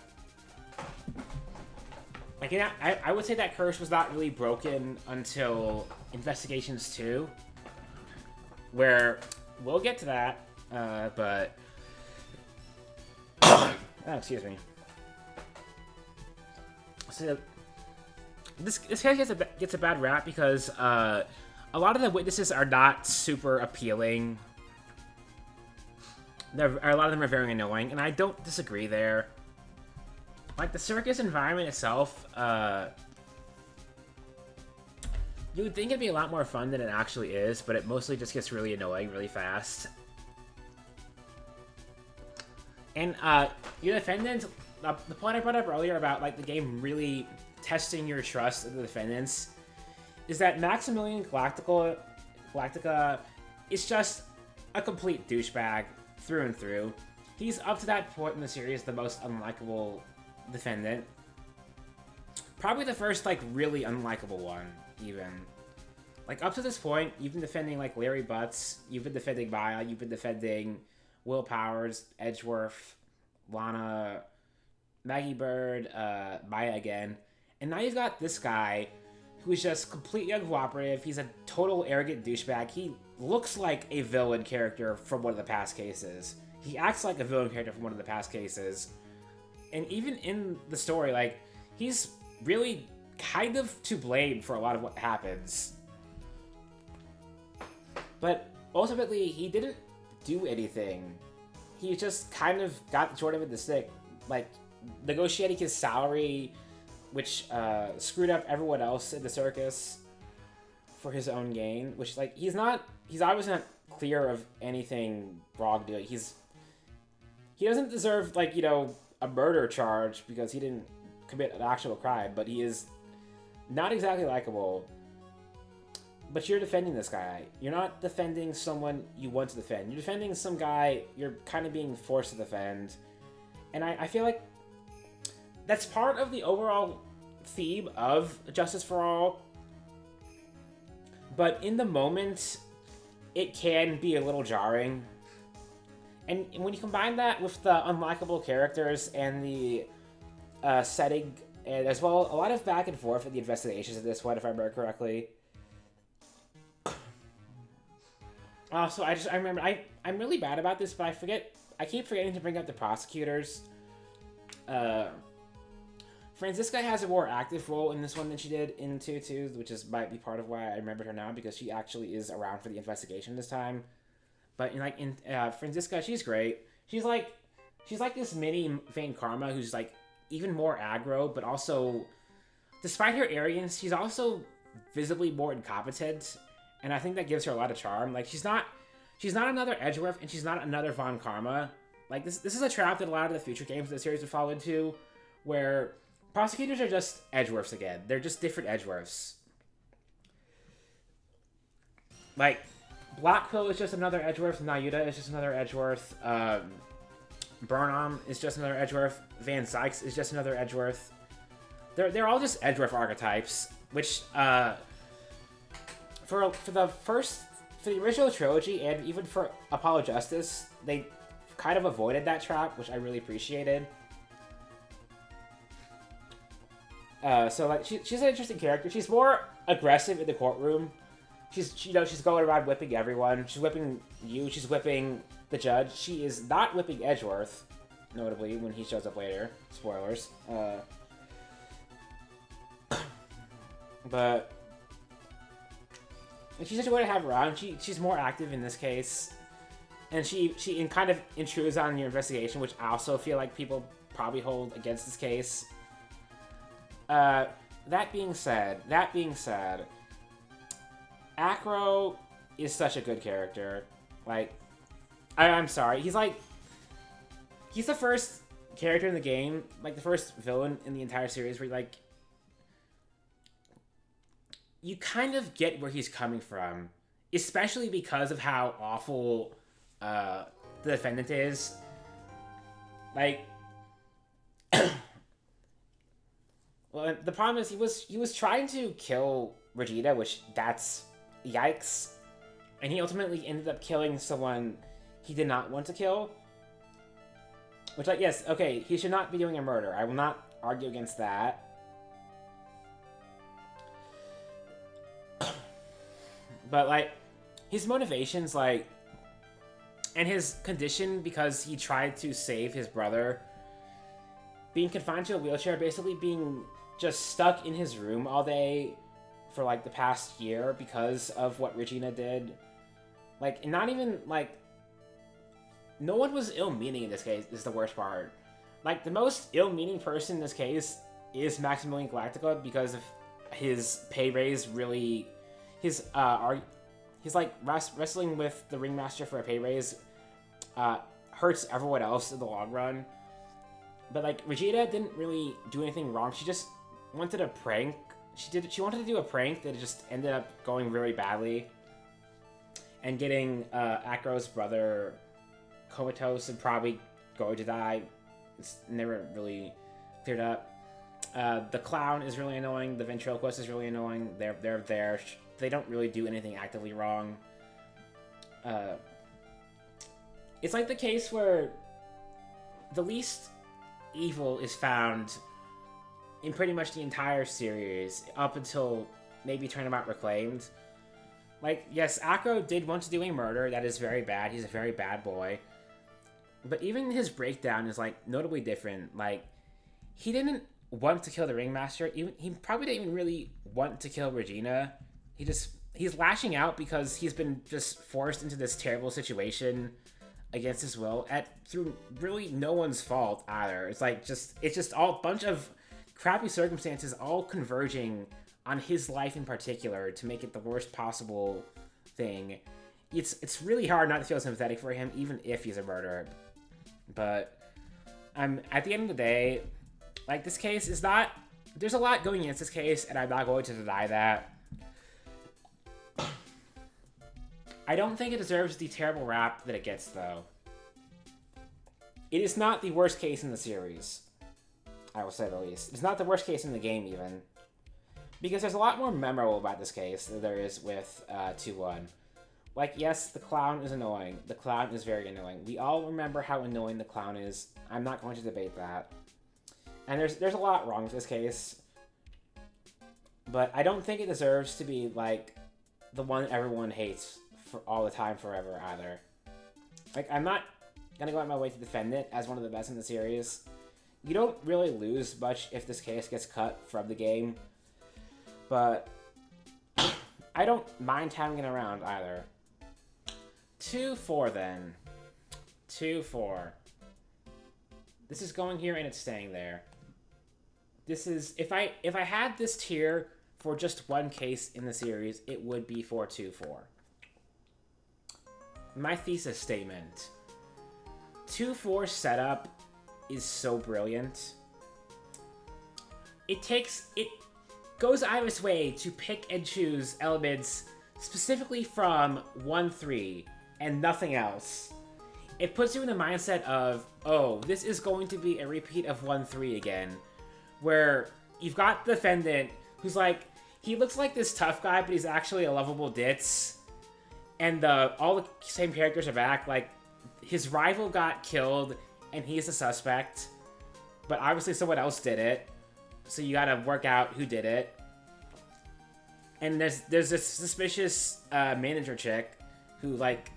A: Like, I would say that curse was not really broken until Investigations 2, where we'll get to that, but... oh, excuse me. So, this case gets a bad rap because a lot of the witnesses are not super appealing. A lot of them are very annoying, and I don't disagree there. Like, the circus environment itself, you would think it'd be a lot more fun than it actually is, but it mostly just gets really annoying really fast. And, your defendant, the point I brought up earlier about, like, the game really testing your trust of the defendants, is that Maximilian Galactica is just a complete douchebag through and through. He's, up to that point in the series, the most unlikable defendant. Probably the first, like, really unlikable one, even. Like, up to this point, you've been defending, like, Larry Butts, you've been defending Maya, you've been defending Will Powers, Edgeworth, Lana, Maggie Bird, Maya again. And now you've got this guy who's just completely uncooperative. He's a total arrogant douchebag. He looks like a villain character from one of the past cases. He acts like a villain character from one of the past cases. And even in the story, like, he's really kind of to blame for a lot of what happens. But ultimately, he didn't do anything. He just kind of got the short of it the stick, like negotiating his salary, which screwed up everyone else in the circus for his own gain. Which, like, he's obviously not clear of anything wrongdoing. He doesn't deserve, like, you know, a murder charge because he didn't commit an actual crime, but he is not exactly likable. But you're defending this guy. You're not defending someone you want to defend. You're defending some guy you're kind of being forced to defend. And I feel like that's part of the overall theme of Justice for All. But in the moment, it can be a little jarring. And when you combine that with the unlikable characters and the setting, and as well a lot of back and forth in the investigations of this one, if I remember correctly. Also, I remember, I'm really bad about this, but I keep forgetting to bring up the prosecutors. Franziska has a more active role in this one than she did in 2-2, which might be part of why I remembered her now, because she actually is around for the investigation this time. But in Franziska, she's great. She's like this mini Vayne Karma who's like even more aggro, but also, despite her arrogance, she's also visibly more incompetent. And I think that gives her a lot of charm. Like, she's not another Edgeworth, and she's not another Von Karma. Like, this is a trap that a lot of the future games of the series would fall into, where prosecutors are just Edgeworths again. They're just different Edgeworths. Like, Blackquill is just another Edgeworth. Nayuta is just another Edgeworth. Burnham is just another Edgeworth. Van Sykes is just another Edgeworth. They're all just Edgeworth archetypes, which for the original trilogy and even for Apollo Justice, they kind of avoided that trap, which I really appreciated. So like she's an interesting character. She's more aggressive in the courtroom. She's going around whipping everyone. She's whipping you. She's whipping the judge. She is not whipping Edgeworth, notably when he shows up later. Spoilers. But she's such a way to have around. She's more active in this case, and she kind of intrudes on your investigation, which I also feel like people probably hold against this case. That being said, Acro is such a good character. Like, I'm sorry, he's the first character in the game, like the first villain in the entire series where like you kind of get where he's coming from, especially because of how awful the defendant is. Like, well, the problem is he was trying to kill Regina, which that's yikes, and he ultimately ended up killing someone he did not want to kill. Which, like, yes, okay, he should not be doing a murder. I will not argue against that. But, like, his motivations, like, and his condition because he tried to save his brother, being confined to a wheelchair, basically being just stuck in his room all day for, like, the past year because of what Regina did. Like, and not even, like, no one was ill-meaning in this case, is the worst part. Like, the most ill-meaning person in this case is Maximilian Galactica because of his pay raise really... He's like wrestling with the ringmaster for a pay raise hurts everyone else in the long run. But like Regina didn't really do anything wrong. She just wanted a prank. She wanted to do a prank that just ended up going really badly and getting Acro's brother comatose and probably going to die. It's never really cleared up. The clown is really annoying. The ventriloquist is really annoying. They're there. They don't really do anything actively wrong. It's like the case where the least evil is found in pretty much the entire series, up until maybe Turnabout Reclaimed. Like, yes, Akko did want to do a murder. That is very bad. He's a very bad boy. But even his breakdown is, like, notably different. Like, he didn't want to kill the Ringmaster. He probably didn't even really want to kill Regina. He's lashing out because he's been just forced into this terrible situation against his will through really no one's fault either. It's just all a bunch of crappy circumstances all converging on his life in particular to make it the worst possible thing. It's really hard not to feel sympathetic for him, even if he's a murderer. But at the end of the day, like, this case is not... There's a lot going against this case, and I'm not going to deny that. I don't think it deserves the terrible rap that it gets, though. It is not the worst case in the series, I will say the least. It's not the worst case in the game, even. Because there's a lot more memorable about this case than there is with 2-1. Like, yes, the clown is annoying. The clown is very annoying. We all remember how annoying the clown is. I'm not going to debate that. And there's a lot wrong with this case. But I don't think it deserves to be, like, the one everyone hates for all the time forever, either. Like, I'm not gonna go out of my way to defend it as one of the best in the series. You don't really lose much if this case gets cut from the game. But I don't mind having it around, either. 2-4, then. 2-4. This is going here and it's staying there. This is... If I had this tier for just one case in the series, it would be 4-2-4. My thesis statement. 2-4 setup is so brilliant. It goes out of its way to pick and choose elements specifically from 1-3 and nothing else. It puts you in the mindset of, oh, this is going to be a repeat of 1-3 again, where you've got the defendant who's like, he looks like this tough guy, but he's actually a lovable ditz. And all the same characters are back. Like, his rival got killed, and he's the suspect. But obviously someone else did it. So you gotta work out who did it. And there's this suspicious manager chick who, like,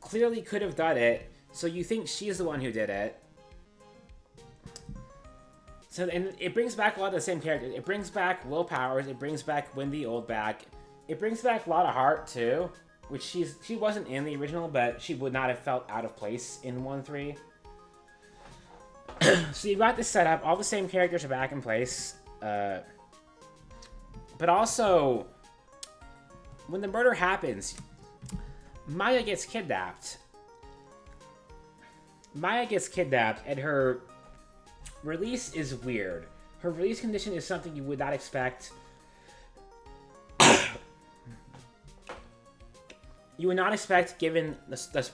A: clearly could have done it. So you think she's the one who did it. So, and it brings back a lot of the same characters. It brings back Will Powers. It brings back Wendy Oldback. It brings back a lot of Hart, too. Which she wasn't in the original, but she would not have felt out of place in 1-3. So you've got this setup. All the same characters are back in place. But also, when the murder happens, Maya gets kidnapped. Maya gets kidnapped, and her release is weird. Her release condition is something you would not expect. You would not expect, given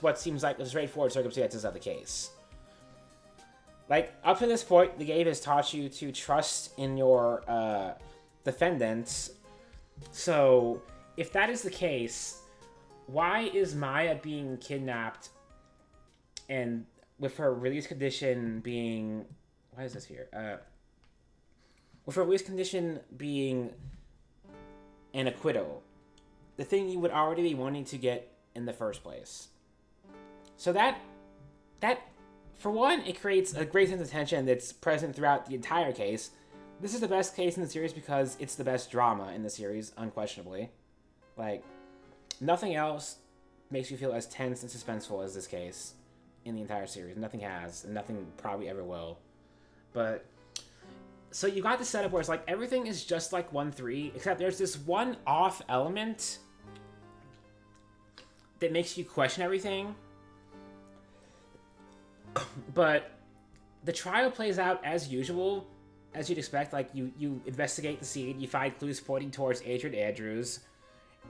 A: what seems like the straightforward circumstances of the case. Like, up to this point, the game has taught you to trust in your defendants. So, if that is the case, why is Maya being kidnapped and with her release condition being... Why is this here? With her release condition being an acquittal? The thing you would already be wanting to get in the first place. So that for one, it creates a great sense of tension that's present throughout the entire case. This is the best case in the series because it's the best drama in the series, unquestionably. Like, nothing else makes you feel as tense and suspenseful as this case in the entire series. Nothing has, and nothing probably ever will. But... So you got the setup where it's like, everything is just like 1-3, except there's this one off element that makes you question everything. But the trial plays out as usual, as you'd expect. Like, you investigate the scene, you find clues pointing towards Adrian Andrews,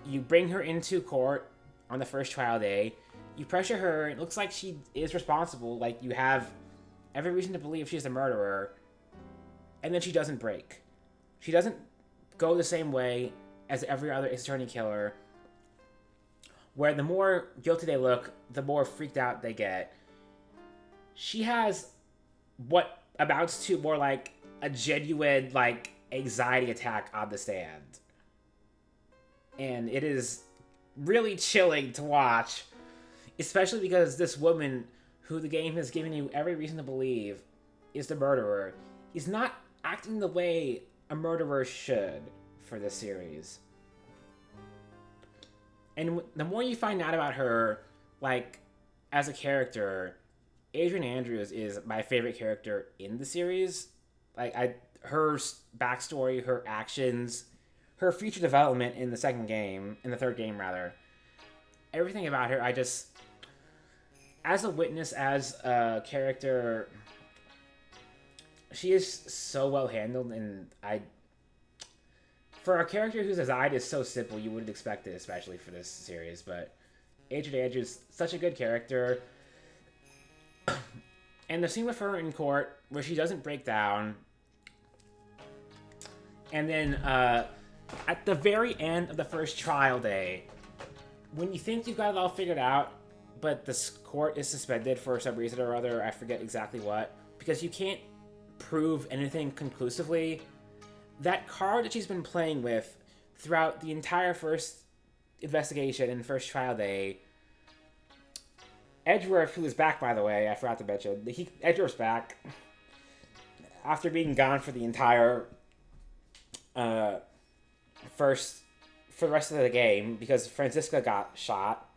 A: you bring her into court on the first trial day, you pressure her, it looks like she is responsible, like, you have every reason to believe she's the murderer, and then she doesn't break. She doesn't go the same way as every other attorney killer, where the more guilty they look, the more freaked out they get. She has what amounts to more like a genuine like anxiety attack on the stand. And it is really chilling to watch, especially because this woman, who the game has given you every reason to believe is the murderer, is not acting the way a murderer should for this series. And the more you find out about her, like, as a character, Adrian Andrews is my favorite character in the series. Like, her backstory, her actions, her future development in the third game rather. Everything about her, as a witness, as a character, she is so well handled, and for a character whose design is so simple, you wouldn't expect it, especially for this series, but Adrian Andrews, such a good character. And the scene with her in court, where she doesn't break down, and then at the very end of the first trial day, when you think you've got it all figured out, but the court is suspended for some reason or other, I forget exactly what, because you can't prove anything conclusively, that card that she's been playing with throughout the entire first investigation and first trial day, Edgeworth, who is back, by the way, I forgot to mention, Edgeworth's back after being gone for the entire for the rest of the game because Franziska got shot.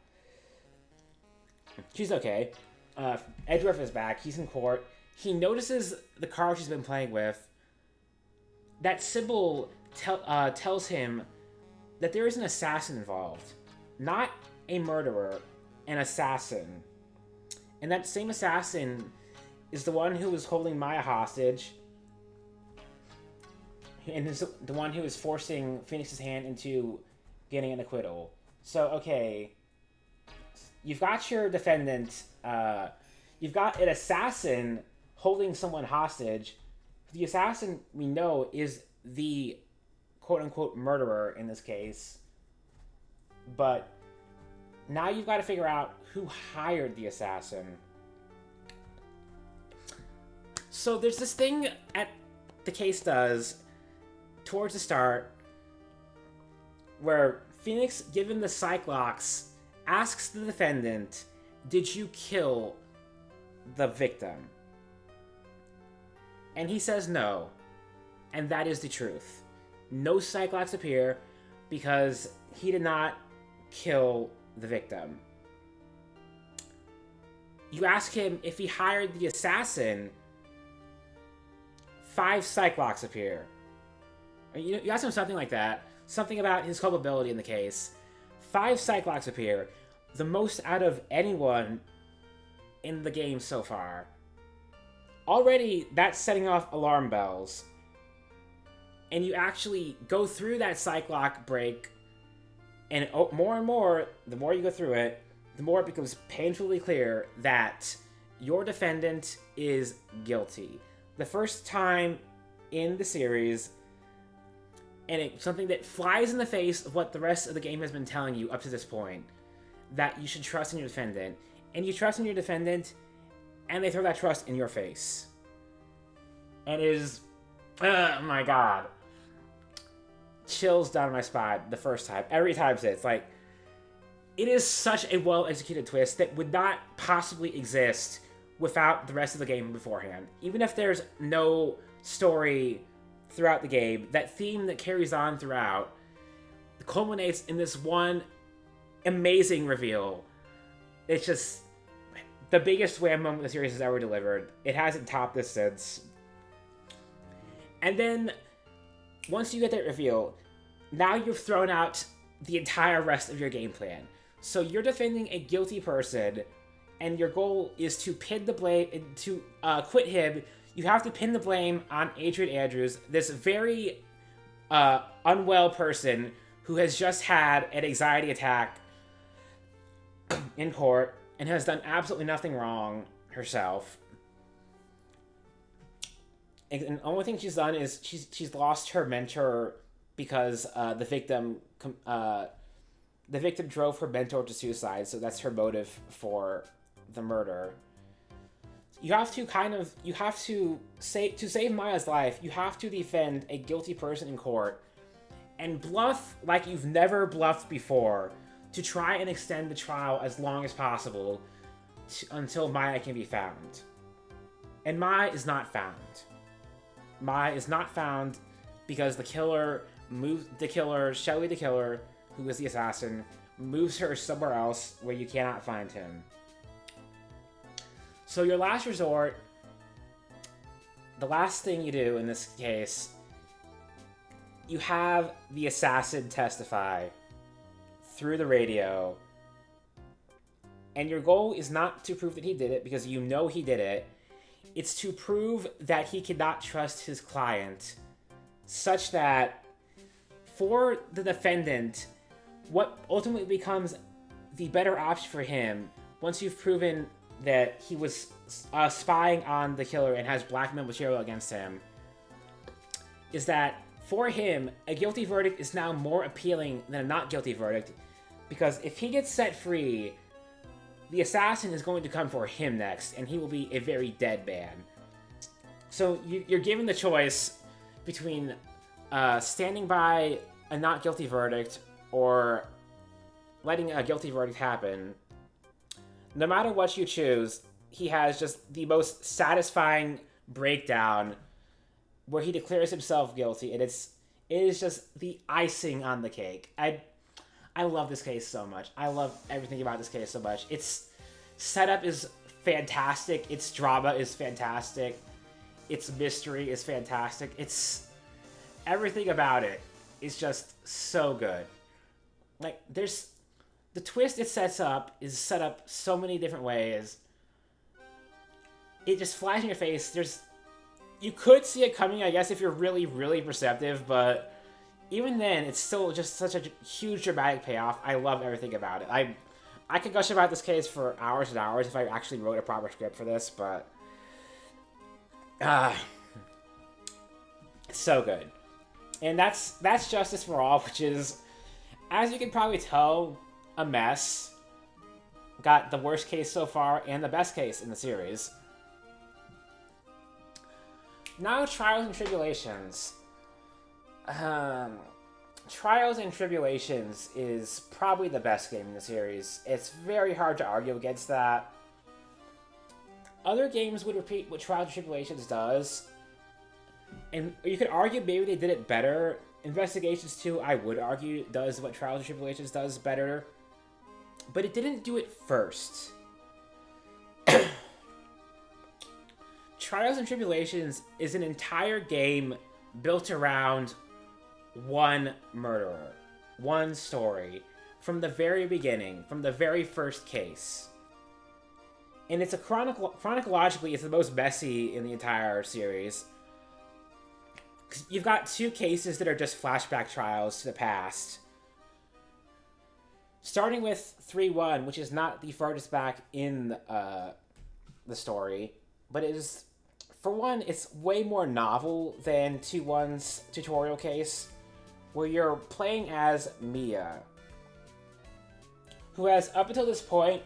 A: She's okay. Edgeworth is back. He's in court. He notices the card she's been playing with. That symbol tells him that there is an assassin involved. Not a murderer, an assassin. And that same assassin is the one who was holding Maya hostage, and is the one who is forcing Phoenix's hand into getting an acquittal. So, okay, you've got your defendant, you've got an assassin holding someone hostage. The assassin, we know, is the quote-unquote murderer in this case. But now you've got to figure out who hired the assassin. So there's this thing the case does towards the start where Phoenix, given the Cyclops, asks the defendant, "Did you kill the victim?" And he says no. And that is the truth. No Cyclops appear because he did not kill the victim. You ask him if he hired the assassin, 5 Cyclops appear. You ask him something like that, something about his culpability in the case. 5 Cyclops appear, the most out of anyone in the game so far. Already, that's setting off alarm bells. And you actually go through that Cyclops break, and more and more, the more you go through it, the more it becomes painfully clear that your defendant is guilty. The first time in the series, and it's something that flies in the face of what the rest of the game has been telling you up to this point, that you should trust in your defendant. And you trust in your defendant, and they throw that trust in your face. And it is, oh my god, chills down my spine the first time. Every time since, like, it is such a well-executed twist that would not possibly exist without the rest of the game beforehand. Even if there's no story throughout the game, that theme that carries on throughout culminates in this one amazing reveal. It's just the biggest wham moment the series has ever delivered. It hasn't topped this since. And then, once you get that reveal, now you've thrown out the entire rest of your game plan. So you're defending a guilty person, and your goal is to pin the blame, to quit him. You have to pin the blame on Adrian Andrews, this very unwell person who has just had an anxiety attack in court and has done absolutely nothing wrong herself. And the only thing she's done is she's lost her mentor because the victim drove her mentor to suicide, so that's her motive for the murder. you have to save Maya's life, you have to defend a guilty person in court and bluff like you've never bluffed before to try and extend the trial as long as possible until Maya can be found. And Maya is not found. Maya is not found because Shelly the killer, who is the assassin, moves her somewhere else where you cannot find him. So your last resort, the last thing you do in this case, you have the assassin testify through the radio, and your goal is not to prove that he did it, because you know he did it. It's to prove that he cannot trust his client, such that for the defendant, what ultimately becomes the better option for him, once you've proven that he was spying on the killer and has blackmail material against him, is that for him, a guilty verdict is now more appealing than a not guilty verdict, because if he gets set free, the assassin is going to come for him next, and he will be a very dead man. So you're given the choice between standing by a not guilty verdict or letting a guilty verdict happen. No matter what you choose, he has just the most satisfying breakdown where he declares himself guilty, and it is just the icing on the cake. I love this case so much. I love everything about this case so much. Its setup is fantastic. Its drama is fantastic. Its mystery is fantastic. It's everything about it is just so good. Like, the twist it sets up is set up so many different ways. It just flies in your face. You could see it coming, I guess, if you're really, really perceptive, but even then, it's still just such a huge dramatic payoff. I love everything about it. I could gush about this case for hours and hours if I actually wrote a proper script for this, but it's so good. And that's Justice for All, which is, as you can probably tell, a mess. Got the worst case so far and the best case in the series. Now, Trials and Tribulations. Trials and Tribulations is probably the best game in the series. It's very hard to argue against that. Other games would repeat what Trials and Tribulations does, and you could argue maybe they did it better. Investigations 2, I would argue, does what Trials and Tribulations does better, but it didn't do it first. Trials and Tribulations is an entire game built around one murderer, one story, from the very beginning, from the very first case. And it's chronologically, it's the most messy in the entire series. You've got two cases that are just flashback trials to the past. Starting with 3-1, which is not the furthest back in the story, but it is, for one, it's way more novel than 2-1's tutorial case, where you're playing as Mia, who has, up until this point,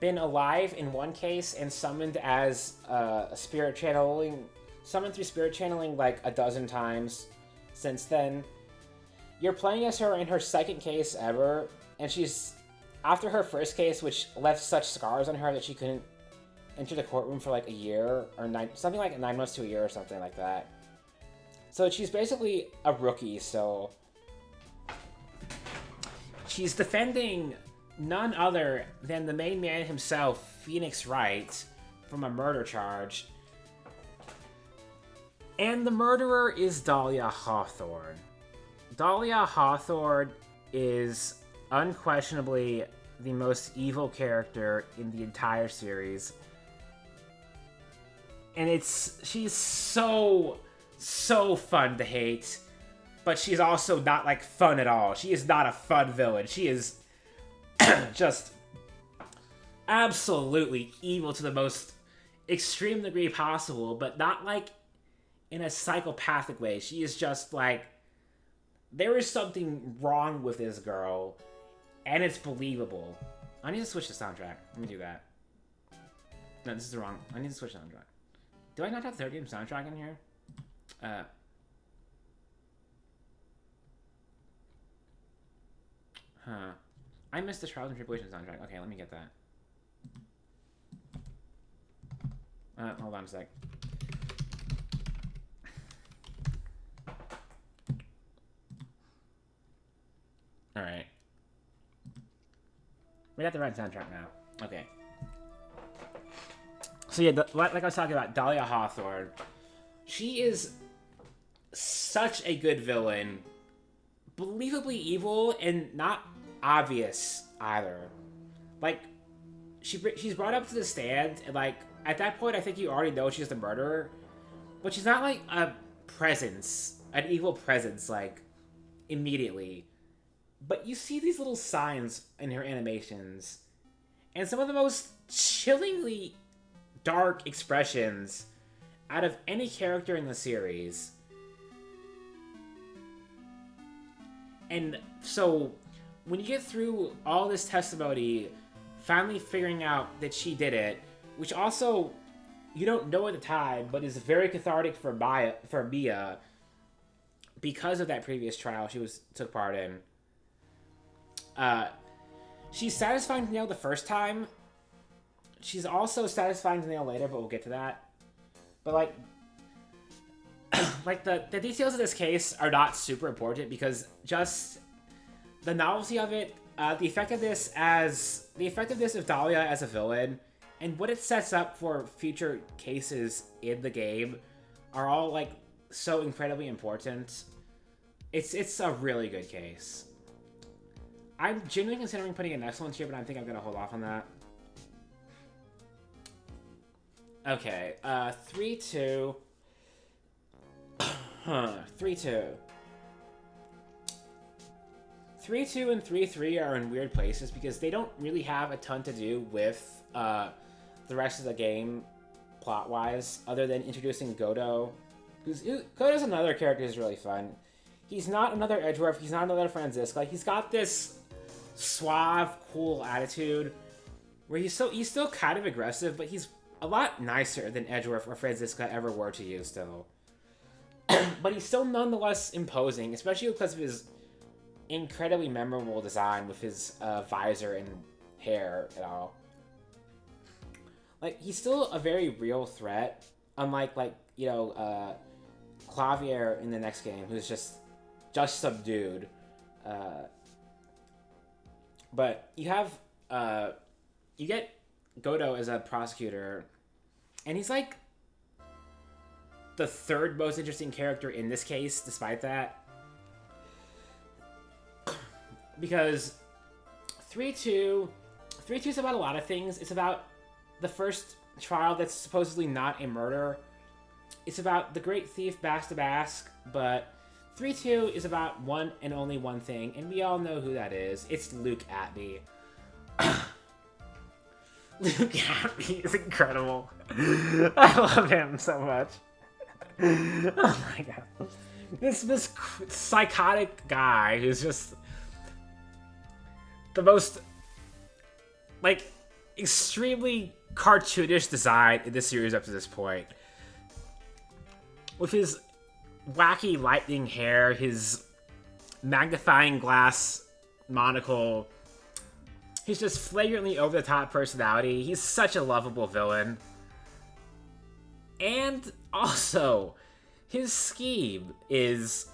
A: been alive in one case and summoned as summoned through spirit channeling like a dozen times since then. You're playing as her in her second case ever, and she's, after her first case, which left such scars on her that she couldn't enter the courtroom for like a year, or something like 9 months to a year or something like that. So she's basically a rookie, so she's defending none other than the main man himself, Phoenix Wright, from a murder charge. And the murderer is Dahlia Hawthorne. Dahlia Hawthorne is unquestionably the most evil character in the entire series. And she's so fun to hate, but she's also not, like, fun at all. She is not a fun villain. She is just absolutely evil to the most extreme degree possible, but not, like, in a psychopathic way. She is just, like, there is something wrong with this girl, and it's believable. I need to switch the soundtrack. Let me do that. No, this is the wrong. I need to switch soundtrack. Do I not have 30 soundtrack in here? I missed the Trials and Tribulations soundtrack. Okay, let me get that. Hold on a sec. Alright. We got the right soundtrack now. Okay. So yeah, like I was talking about, Dahlia Hawthorne. She is such a good villain. Believably evil and not obvious either. Like, she's brought up to the stand, and like, at that point I think you already know she's the murderer. But she's not like a presence, an evil presence, like, immediately. But you see these little signs in her animations. And some of the most chillingly dark expressions out of any character in the series. And so, when you get through all this testimony, finally figuring out that she did it, which also, you don't know at the time, but is very cathartic for Mia, because of that previous trial she took part in. She's satisfying to nail the first time. She's also satisfying to nail later, but we'll get to that. But like, like the details of this case are not super important because just the novelty of it, the effectiveness of Dahlia as a villain, and what it sets up for future cases in the game are all like so incredibly important. It's a really good case. I'm genuinely considering putting an excellence here, but I think I'm gonna hold off on that. Okay, 3-2. 3-2. 3-2 and 3-3 are in weird places because they don't really have a ton to do with the rest of the game plot-wise, other than introducing Godo. Godo's another character who's really fun. He's not another Edgeworth, he's not another Franziska. He's got this suave, cool attitude where he's still kind of aggressive, but he's a lot nicer than Edgeworth or Franziska ever were to you still. But he's still nonetheless imposing, especially because of his incredibly memorable design with his visor and hair and all. Like, he's still a very real threat, unlike, like, you know, Clavier in the next game, who's just subdued. But you have, you get Godo as a prosecutor, and he's like the third most interesting character in this case, despite that. Because 3-2 is about a lot of things. It's about the first trial that's supposedly not a murder. It's about the great thief Basta Bask, but 3-2 is about one and only one thing, and we all know who that is. It's Luke Atby. Luke Atby is incredible. I love him so much. Oh my god. This psychotic guy who's just the most, like, extremely cartoonish design in this series up to this point. With his wacky lightning hair, his magnifying glass monocle, his just flagrantly over-the-top personality. He's such a lovable villain. And also, his scheme is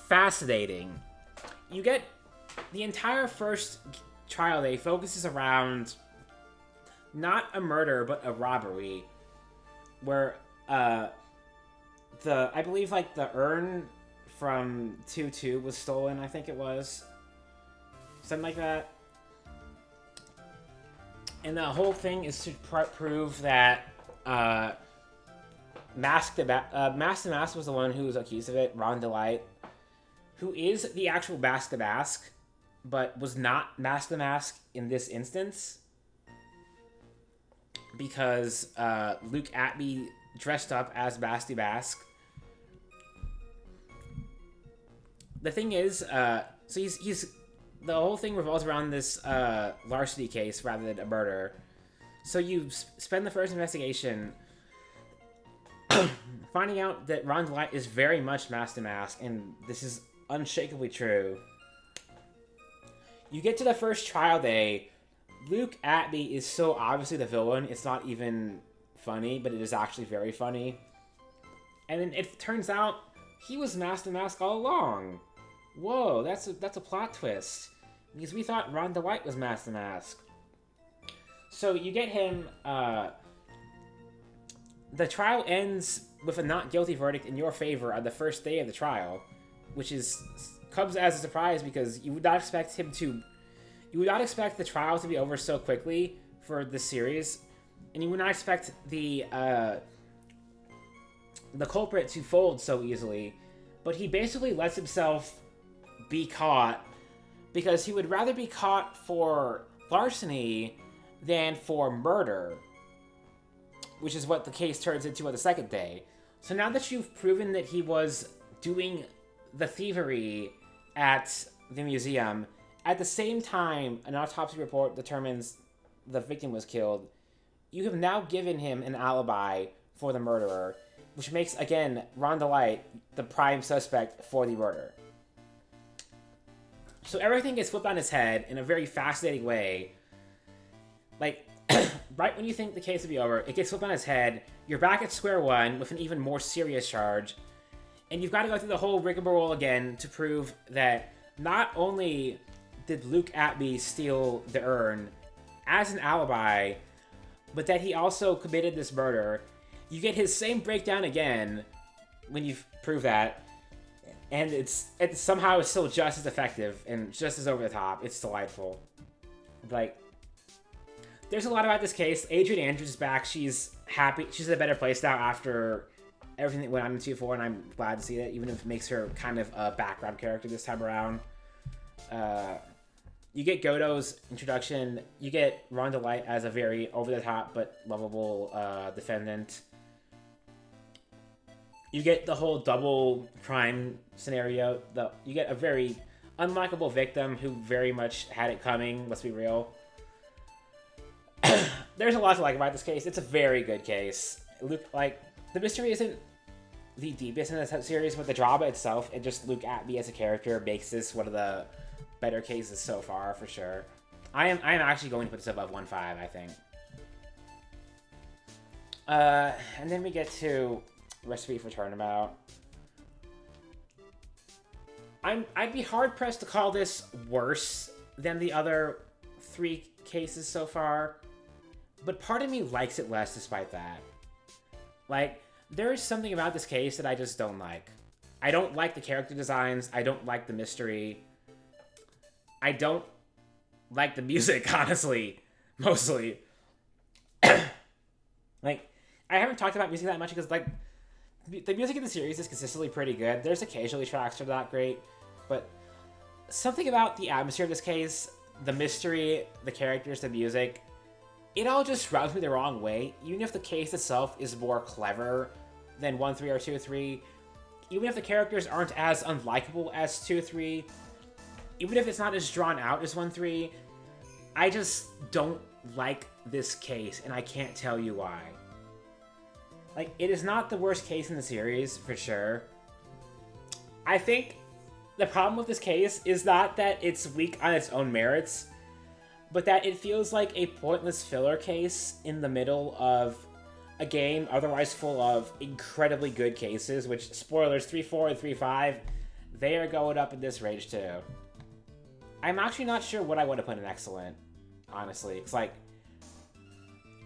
A: fascinating. You get the entire first trial day focuses around not a murder, but a robbery, where I believe like the urn from 2-2 was stolen, I think it was. Something like that. And the whole thing is to prove that Mask the Mask was the one who was accused of it, Ron Delight, who is the actual Mask the Mask, but was not Mask the Mask in this instance. Because Luke Atby dressed up as Basti Bask. The thing is, so he's the whole thing revolves around this larceny case rather than a murder. So you spend the first investigation finding out that Ron DeLite is very much Master Mask, and this is unshakably true. You get to the first trial day. Luke Atby is so obviously the villain, it's not even funny, but it is actually very funny. And then it turns out he was Master Mask all along. Whoa, that's a plot twist. Because we thought Ron DeLite was Master Mask. So you get him, the trial ends with a not guilty verdict in your favor on the first day of the trial, which comes as a surprise because you would not expect the trial to be over so quickly for this series, and you would not expect the culprit to fold so easily, but he basically lets himself be caught because he would rather be caught for larceny than for murder, which is what the case turns into on the second day. So now that you've proven that he was doing the thievery at the museum, at the same time an autopsy report determines the victim was killed, you have now given him an alibi for the murderer, which makes, again, Ron DeLite the prime suspect for the murder. So everything gets flipped on its head in a very fascinating way. Like, right when you think the case will be over, it gets flipped on its head, you're back at square one with an even more serious charge, and you've got to go through the whole rigmarole again to prove that not only did Luke Atby steal the urn as an alibi, but that he also committed this murder. You get his same breakdown again when you prove that, and it's somehow still just as effective and just as over the top. It's delightful. Like, there's a lot about this case. Adrian Andrews is back. She's happy. She's in a better place now after everything that went on in 2-4, and I'm glad to see that, even if it makes her kind of a background character this time around. You get Godot's introduction. You get Ron DeLite as a very over-the-top but lovable defendant. You get the whole double crime scenario. You get a very unlikable victim who very much had it coming, let's be real. There's a lot to like about this case. It's a very good case. The mystery isn't the deepest in this series, but the drama itself and just Luke Atby as a character makes this one of the better cases so far, for sure. I am actually going to put this above 1.5, I think. And then we get to Recipe for Turnabout. I'd be hard-pressed to call this worse than the other 3 cases so far, but part of me likes it less despite that. Like, there is something about this case that I just don't like. I don't like the character designs. I don't like the mystery. I don't like the music, honestly, mostly. Like, I haven't talked about music that much because, like, the music in the series is consistently pretty good. There's occasionally tracks that are not great, but something about the atmosphere of this case, the mystery, the characters, the music, it all just rubs me the wrong way. Even if the case itself is more clever than 1-3 or 2-3, even if the characters aren't as unlikable as 2-3, even if it's not as drawn out as 1-3, I just don't like this case, and I can't tell you why. Like, it is not the worst case in the series, for sure. I think the problem with this case is not that it's weak on its own merits, but that it feels like a pointless filler case in the middle of a game otherwise full of incredibly good cases, which, spoilers, 3-4 and 3-5, they are going up in this range too. I'm actually not sure what I would have put in excellent, honestly. It's like,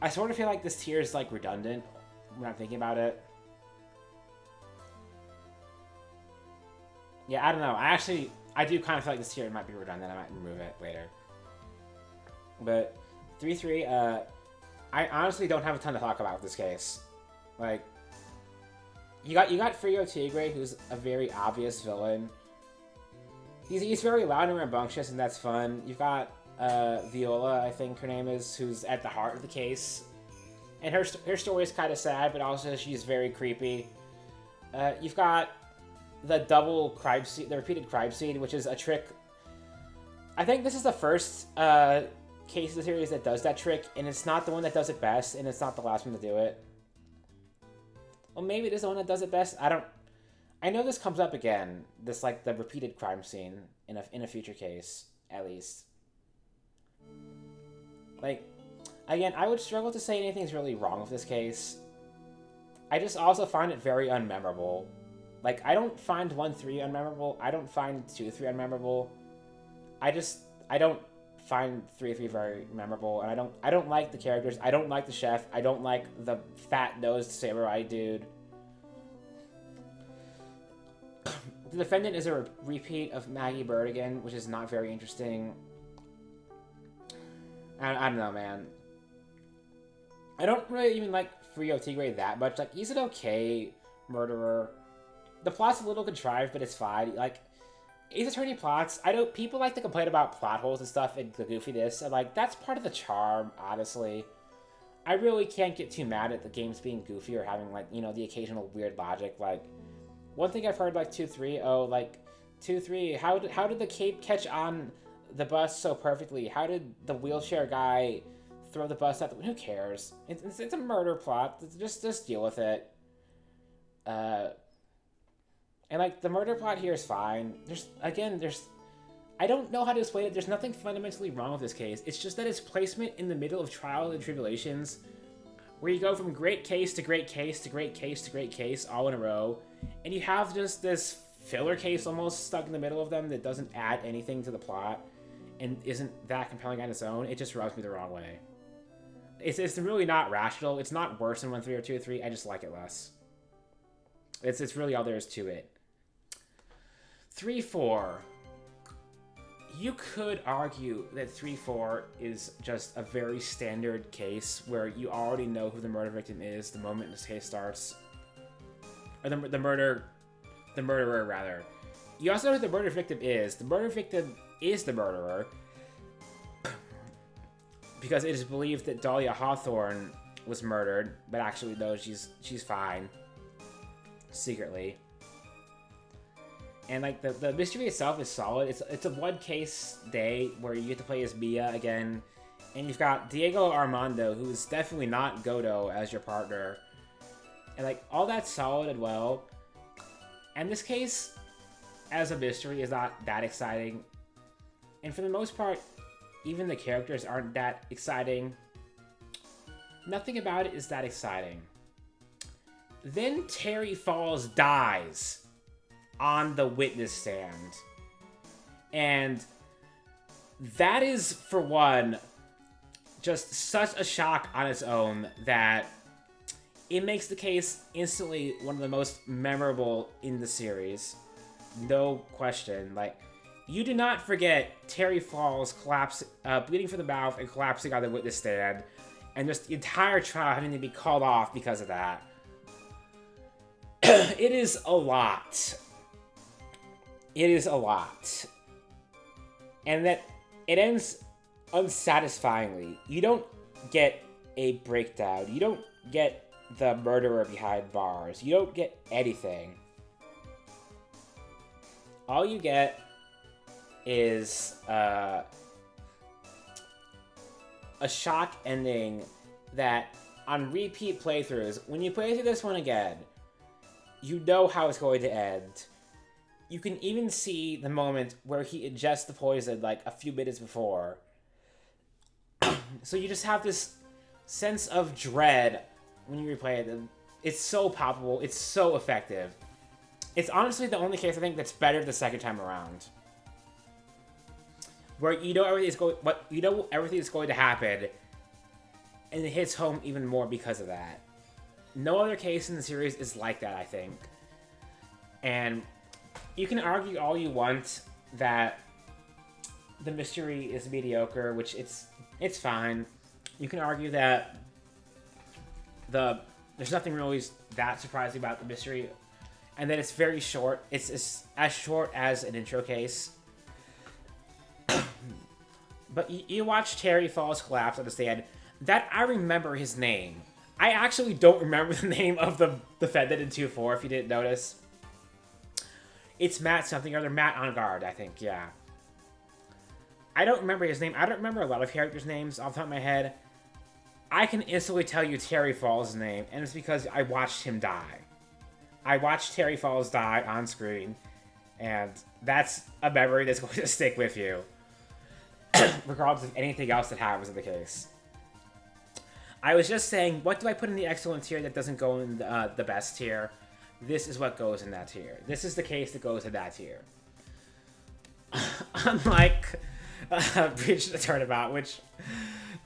A: I sort of feel like this tier is, like, redundant when I'm thinking about it. Yeah, I don't know. I do kind of feel like this tier might be redundant. I might remove it later. But 3-3, I honestly don't have a ton to talk about with this case. Like, you got Frio Tigre, who's a very obvious villain. He's very loud and rambunctious, and that's fun. You've got Viola, I think her name is, who's at the heart of the case. And her story is kind of sad, but also she's very creepy. You've got the double crime scene, the repeated crime scene, which is a trick. I think this is the first case of the series that does that trick, and it's not the one that does it best, and it's not the last one to do it. Well, maybe it is the one that does it best. I know this comes up again. This, like, the repeated crime scene in a future case, at least. Like, again, I would struggle to say anything's really wrong with this case. I just also find it very unmemorable. Like, I don't find 1-3 unmemorable. I don't find 2-3 unmemorable. I don't find 3-3 very memorable, and I don't like the characters. I don't like the chef. I don't like the fat-nosed samurai dude. The defendant is a repeat of Maggie Bird again, which is not very interesting. I don't know, man. I don't really even like Frio Tigre that much. Like, he's an okay murderer. The plot's a little contrived, but it's fine. Like, Ace Attorney plots, people like to complain about plot holes and stuff and the goofiness, and, like, that's part of the charm, honestly. I really can't get too mad at the games being goofy or having, like, you know, the occasional weird logic. Like, one thing I've heard, like, 2-3, 2-3, how did the cape catch on the bus so perfectly? How did the wheelchair guy throw the bus out? Who cares? It's a murder plot. Just deal with it. And, like, the murder plot here is fine. I don't know how to explain it. There's nothing fundamentally wrong with this case. It's just that its placement in the middle of trials and tribulations, where you go from great case to great case to great case to great case all in a row, and you have just this filler case almost stuck in the middle of them that doesn't add anything to the plot and isn't that compelling on its own. It just rubs me the wrong way. It's really not rational. It's not worse than 1-3 or 2-3. I just like it less. It's really all there is to it. 3-4. You could argue that 3-4 is just a very standard case where you already know who the murder victim is the moment this case starts. Or the murderer, rather. You also know who the murder victim is. The murder victim is the murderer. Because it is believed that Dahlia Hawthorne was murdered, but actually, no, she's fine. Secretly. And, like, the mystery itself is solid. It's a one-case day where you get to play as Mia again. And you've got Diego Armando, who's definitely not Godo, as your partner. And, like, all that's solid and well. And this case, as a mystery, is not that exciting. And for the most part, even the characters aren't that exciting. Nothing about it is that exciting. Then Terry Falls dies on the witness stand. And that is, for one, just such a shock on its own that it makes the case instantly one of the most memorable in the series. No question. Like, you do not forget Terry Falls bleeding from the mouth and collapsing on the witness stand, and just the entire trial having to be called off because of that. It is a lot. It is a lot. And that it ends unsatisfyingly. You don't get a breakdown. You don't get the murderer behind bars. You don't get anything. All you get is a shock ending that on repeat playthroughs, when you play through this one again, you know how it's going to end. You can even see the moment where he ingests the poison like a few minutes before. So you just have this sense of dread when you replay it. It's so palpable. It's so effective. It's honestly the only case I think that's better the second time around. Where you know everything is going to happen, and it hits home even more because of that. No other case in the series is like that, I think. And you can argue all you want that the mystery is mediocre, which it's fine. You can argue that there's nothing really that surprising about the mystery, and that it's very short. It's as short as an intro case. But you watch Terry Falls collapse on the stand. That I remember his name. I actually don't remember the name of the defendant in 2-4, if you didn't notice. It's Matt something or other. Matt on guard, I think, yeah. I don't remember his name. I don't remember a lot of characters' names off the top of my head. I can instantly tell you Terry Falls' name, and it's because I watched him die. I watched Terry Falls die on screen, and that's a memory that's going to stick with you, regardless of anything else that happens in the case. I was just saying, what do I put in the excellent tier that doesn't go in the best tier? This is what goes in that tier. This is the case that goes in that tier. Unlike Bridge to Turnabout, which...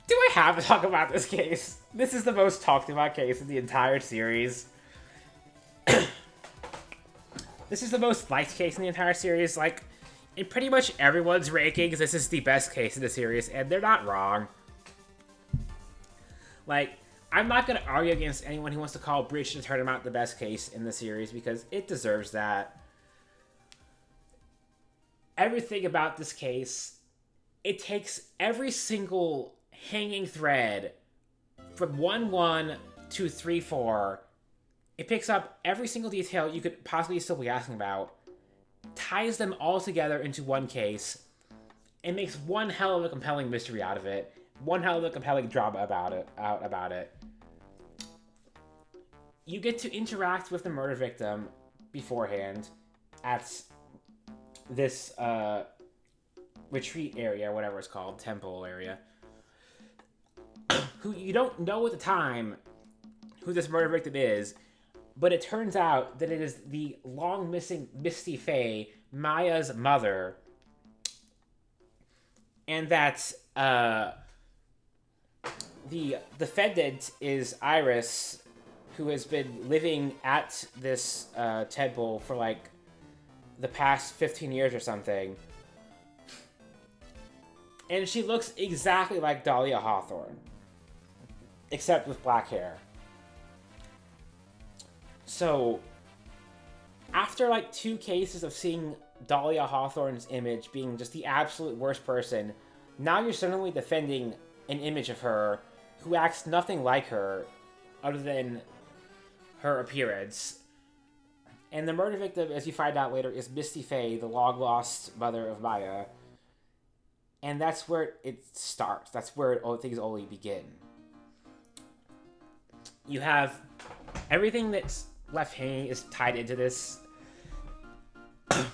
A: Do I have to talk about this case? This is the most talked about case in the entire series. This is the most liked case in the entire series. Like, in pretty much everyone's rankings, this is the best case in the series, and they're not wrong. Like, I'm not going to argue against anyone who wants to call Bridge to Turnabout the best case in the series, because it deserves that. Everything about this case, it takes every single hanging thread from 1-1 to 3-4. It picks up every single detail you could possibly still be asking about, ties them all together into one case, and makes one hell of a compelling mystery out of it, one hell of a compelling drama about it. You get to interact with the murder victim beforehand at this retreat area, whatever it's called, temple area, who you don't know at the time who this murder victim is, but it turns out that it is the long-missing Misty Faye, Maya's mother, and that the defendant is Iris, who has been living at this temple for like the past 15 years or something. And she looks exactly like Dahlia Hawthorne, except with black hair. So, after like 2 cases of seeing Dahlia Hawthorne's image being just the absolute worst person, now you're suddenly defending an image of her who acts nothing like her other than her appearance. And the murder victim, as you find out later, is Misty Faye, the long-lost mother of Maya. And that's where it starts. That's where things only begin. You have everything that's left hanging is tied into this.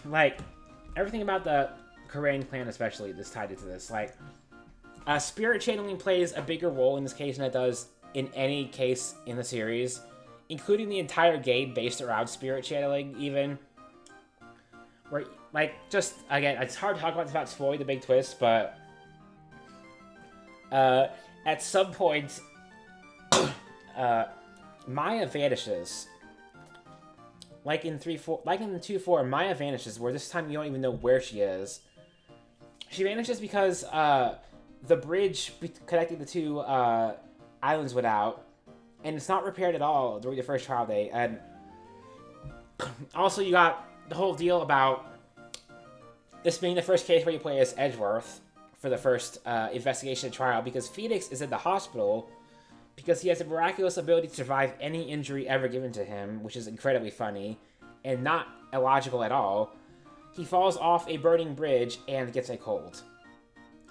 A: Like, everything about the Korean clan especially is tied into this. Like, spirit channeling plays a bigger role in this case than it does in any case in the series, including the entire game based around spirit channeling, even. Where, like, just, again, it's hard to talk about this without spoiling the big twist, but at some point, Maya vanishes. Like in 2-4, Maya vanishes, where this time you don't even know where she is. She vanishes because the bridge connecting the 2 islands went out, and it's not repaired at all during the first trial day. And also, you got the whole deal about this being the first case where you play as Edgeworth for the first investigation and trial, because Phoenix is in the hospital because he has a miraculous ability to survive any injury ever given to him, which is incredibly funny and not illogical at all. He falls off a burning bridge and gets a cold.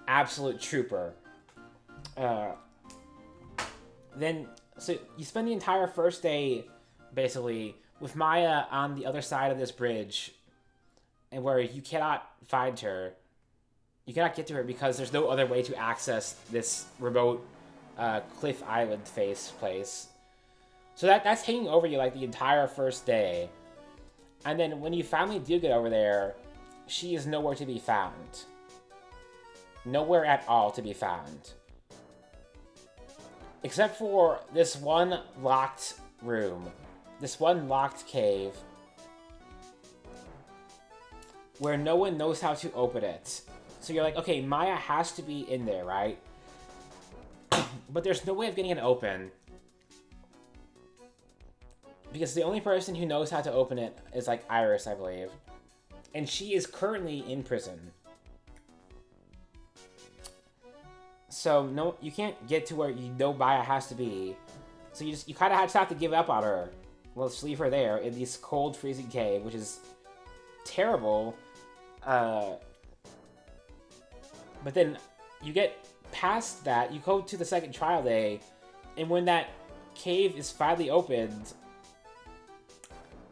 A: Absolute trooper. Then, so you spend the entire first day, basically, with Maya on the other side of this bridge, and where you cannot find her. You cannot get to her because there's no other way to access this remote Cliff Island face place. So that's hanging over you like the entire first day. And then when you finally do get over there, she is nowhere to be found. Nowhere at all to be found. Except for this one locked room. This one locked cave. Where no one knows how to open it. So you're like, okay, Maya has to be in there, right? But there's no way of getting it open. Because the only person who knows how to open it is, like, Iris, I believe. And she is currently in prison. So, no, you can't get to where you know Maya has to be. So you kind of just have to give up on her. Well, just leave her there in this cold, freezing cave, which is terrible. But then you get past that, you go to the second trial day, and when that cave is finally opened,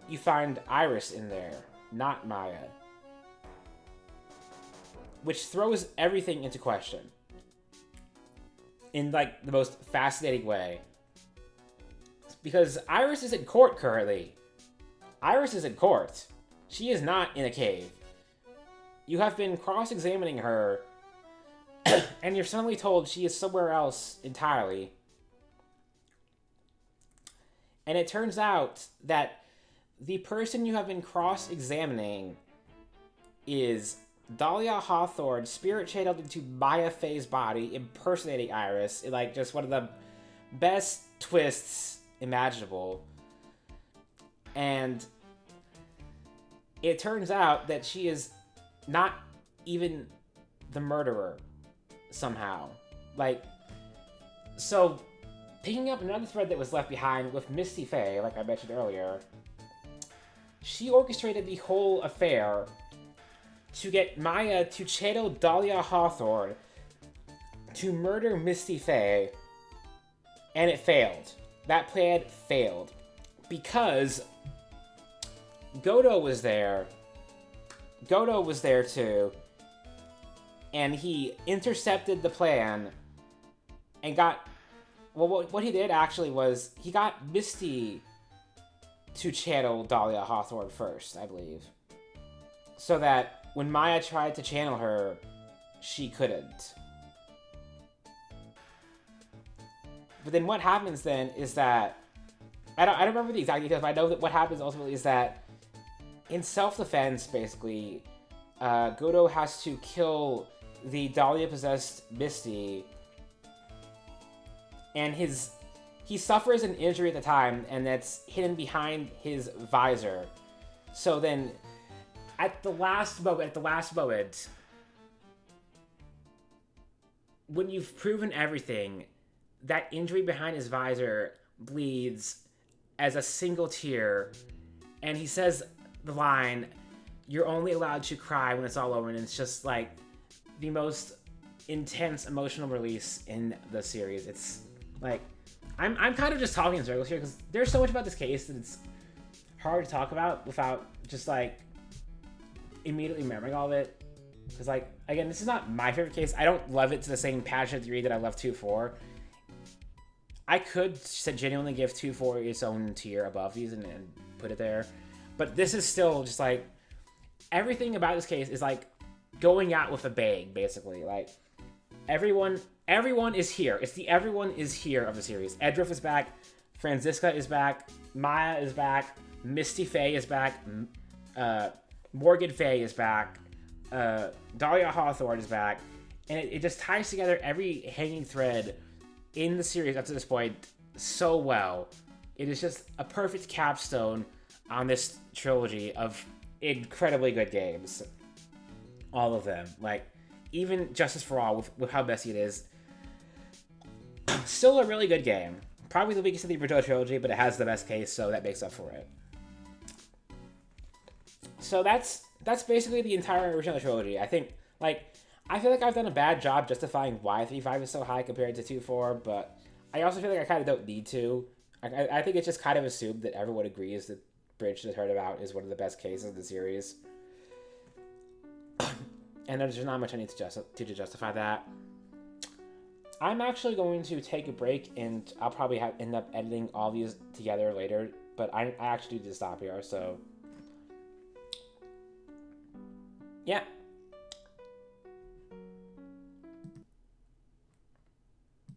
A: you find Iris in there, not Maya. Which throws everything into question. In, like, the most fascinating way. Because Iris is in court currently. Iris is in court. She is not in a cave. You have been cross-examining her, and you're suddenly told she is somewhere else entirely. And it turns out that the person you have been cross-examining is Dahlia Hawthorne, spirit channeled into Maya Faye's body, impersonating Iris, in, like, just one of the best twists imaginable. And it turns out that she is not even the murderer, somehow. Like, so, picking up another thread that was left behind with Misty Faye, like I mentioned earlier, she orchestrated the whole affair to get Maya to channel Dahlia Hawthorne to murder Misty Faye, and it failed. That plan failed. Because Godo was there. Godo was there too. And he intercepted the plan and got... Well, what he did actually was he got Misty to channel Dahlia Hawthorne first, I believe. So that when Maya tried to channel her, she couldn't. But then what happens then is that... I don't remember the exact details, but I know that what happens ultimately is that in self-defense, basically, Godo has to kill the Dahlia-possessed Misty, and he suffers an injury at the time, and that's hidden behind his visor. So then, at the last moment, when you've proven everything, that injury behind his visor bleeds as a single tear, and he says the line, "You're only allowed to cry when it's all over," and it's just like the most intense emotional release in the series. It's like, I'm kind of just talking in circles here because there's so much about this case that it's hard to talk about without just like immediately remembering all of it. Because, like, again, this is not my favorite case. I don't love it to the same passionate degree that I love 2-4. I could genuinely give 2-4 its own tier above these and put it there. But this is still just, like, everything about this case is, like, going out with a bang, basically. Like, everyone is here. It's the everyone is here of the series. Edriff is back. Franziska is back. Maya is back. Misty Faye is back. Morgan Faye is back. Dahlia Hawthorne is back. And it just ties together every hanging thread in the series up to this point so well. It is just a perfect capstone on this trilogy of incredibly good games. All of them. Like, even Justice for All, with how messy it is, still a really good game. Probably the weakest of the original trilogy, but it has the best case, so that makes up for it. So that's basically the entire original trilogy. I think, like, I feel like I've done a bad job justifying why 3.5 is so high compared to 2.4, but I also feel like I kind of don't need to. I think it's just kind of assumed that everyone agrees that Bridge to Turnabout is one of the best cases in the series. And there's not much I need to justify that. I'm actually going to take a break, and I'll probably end up editing all these together later, but I actually need to stop here, so... yeah.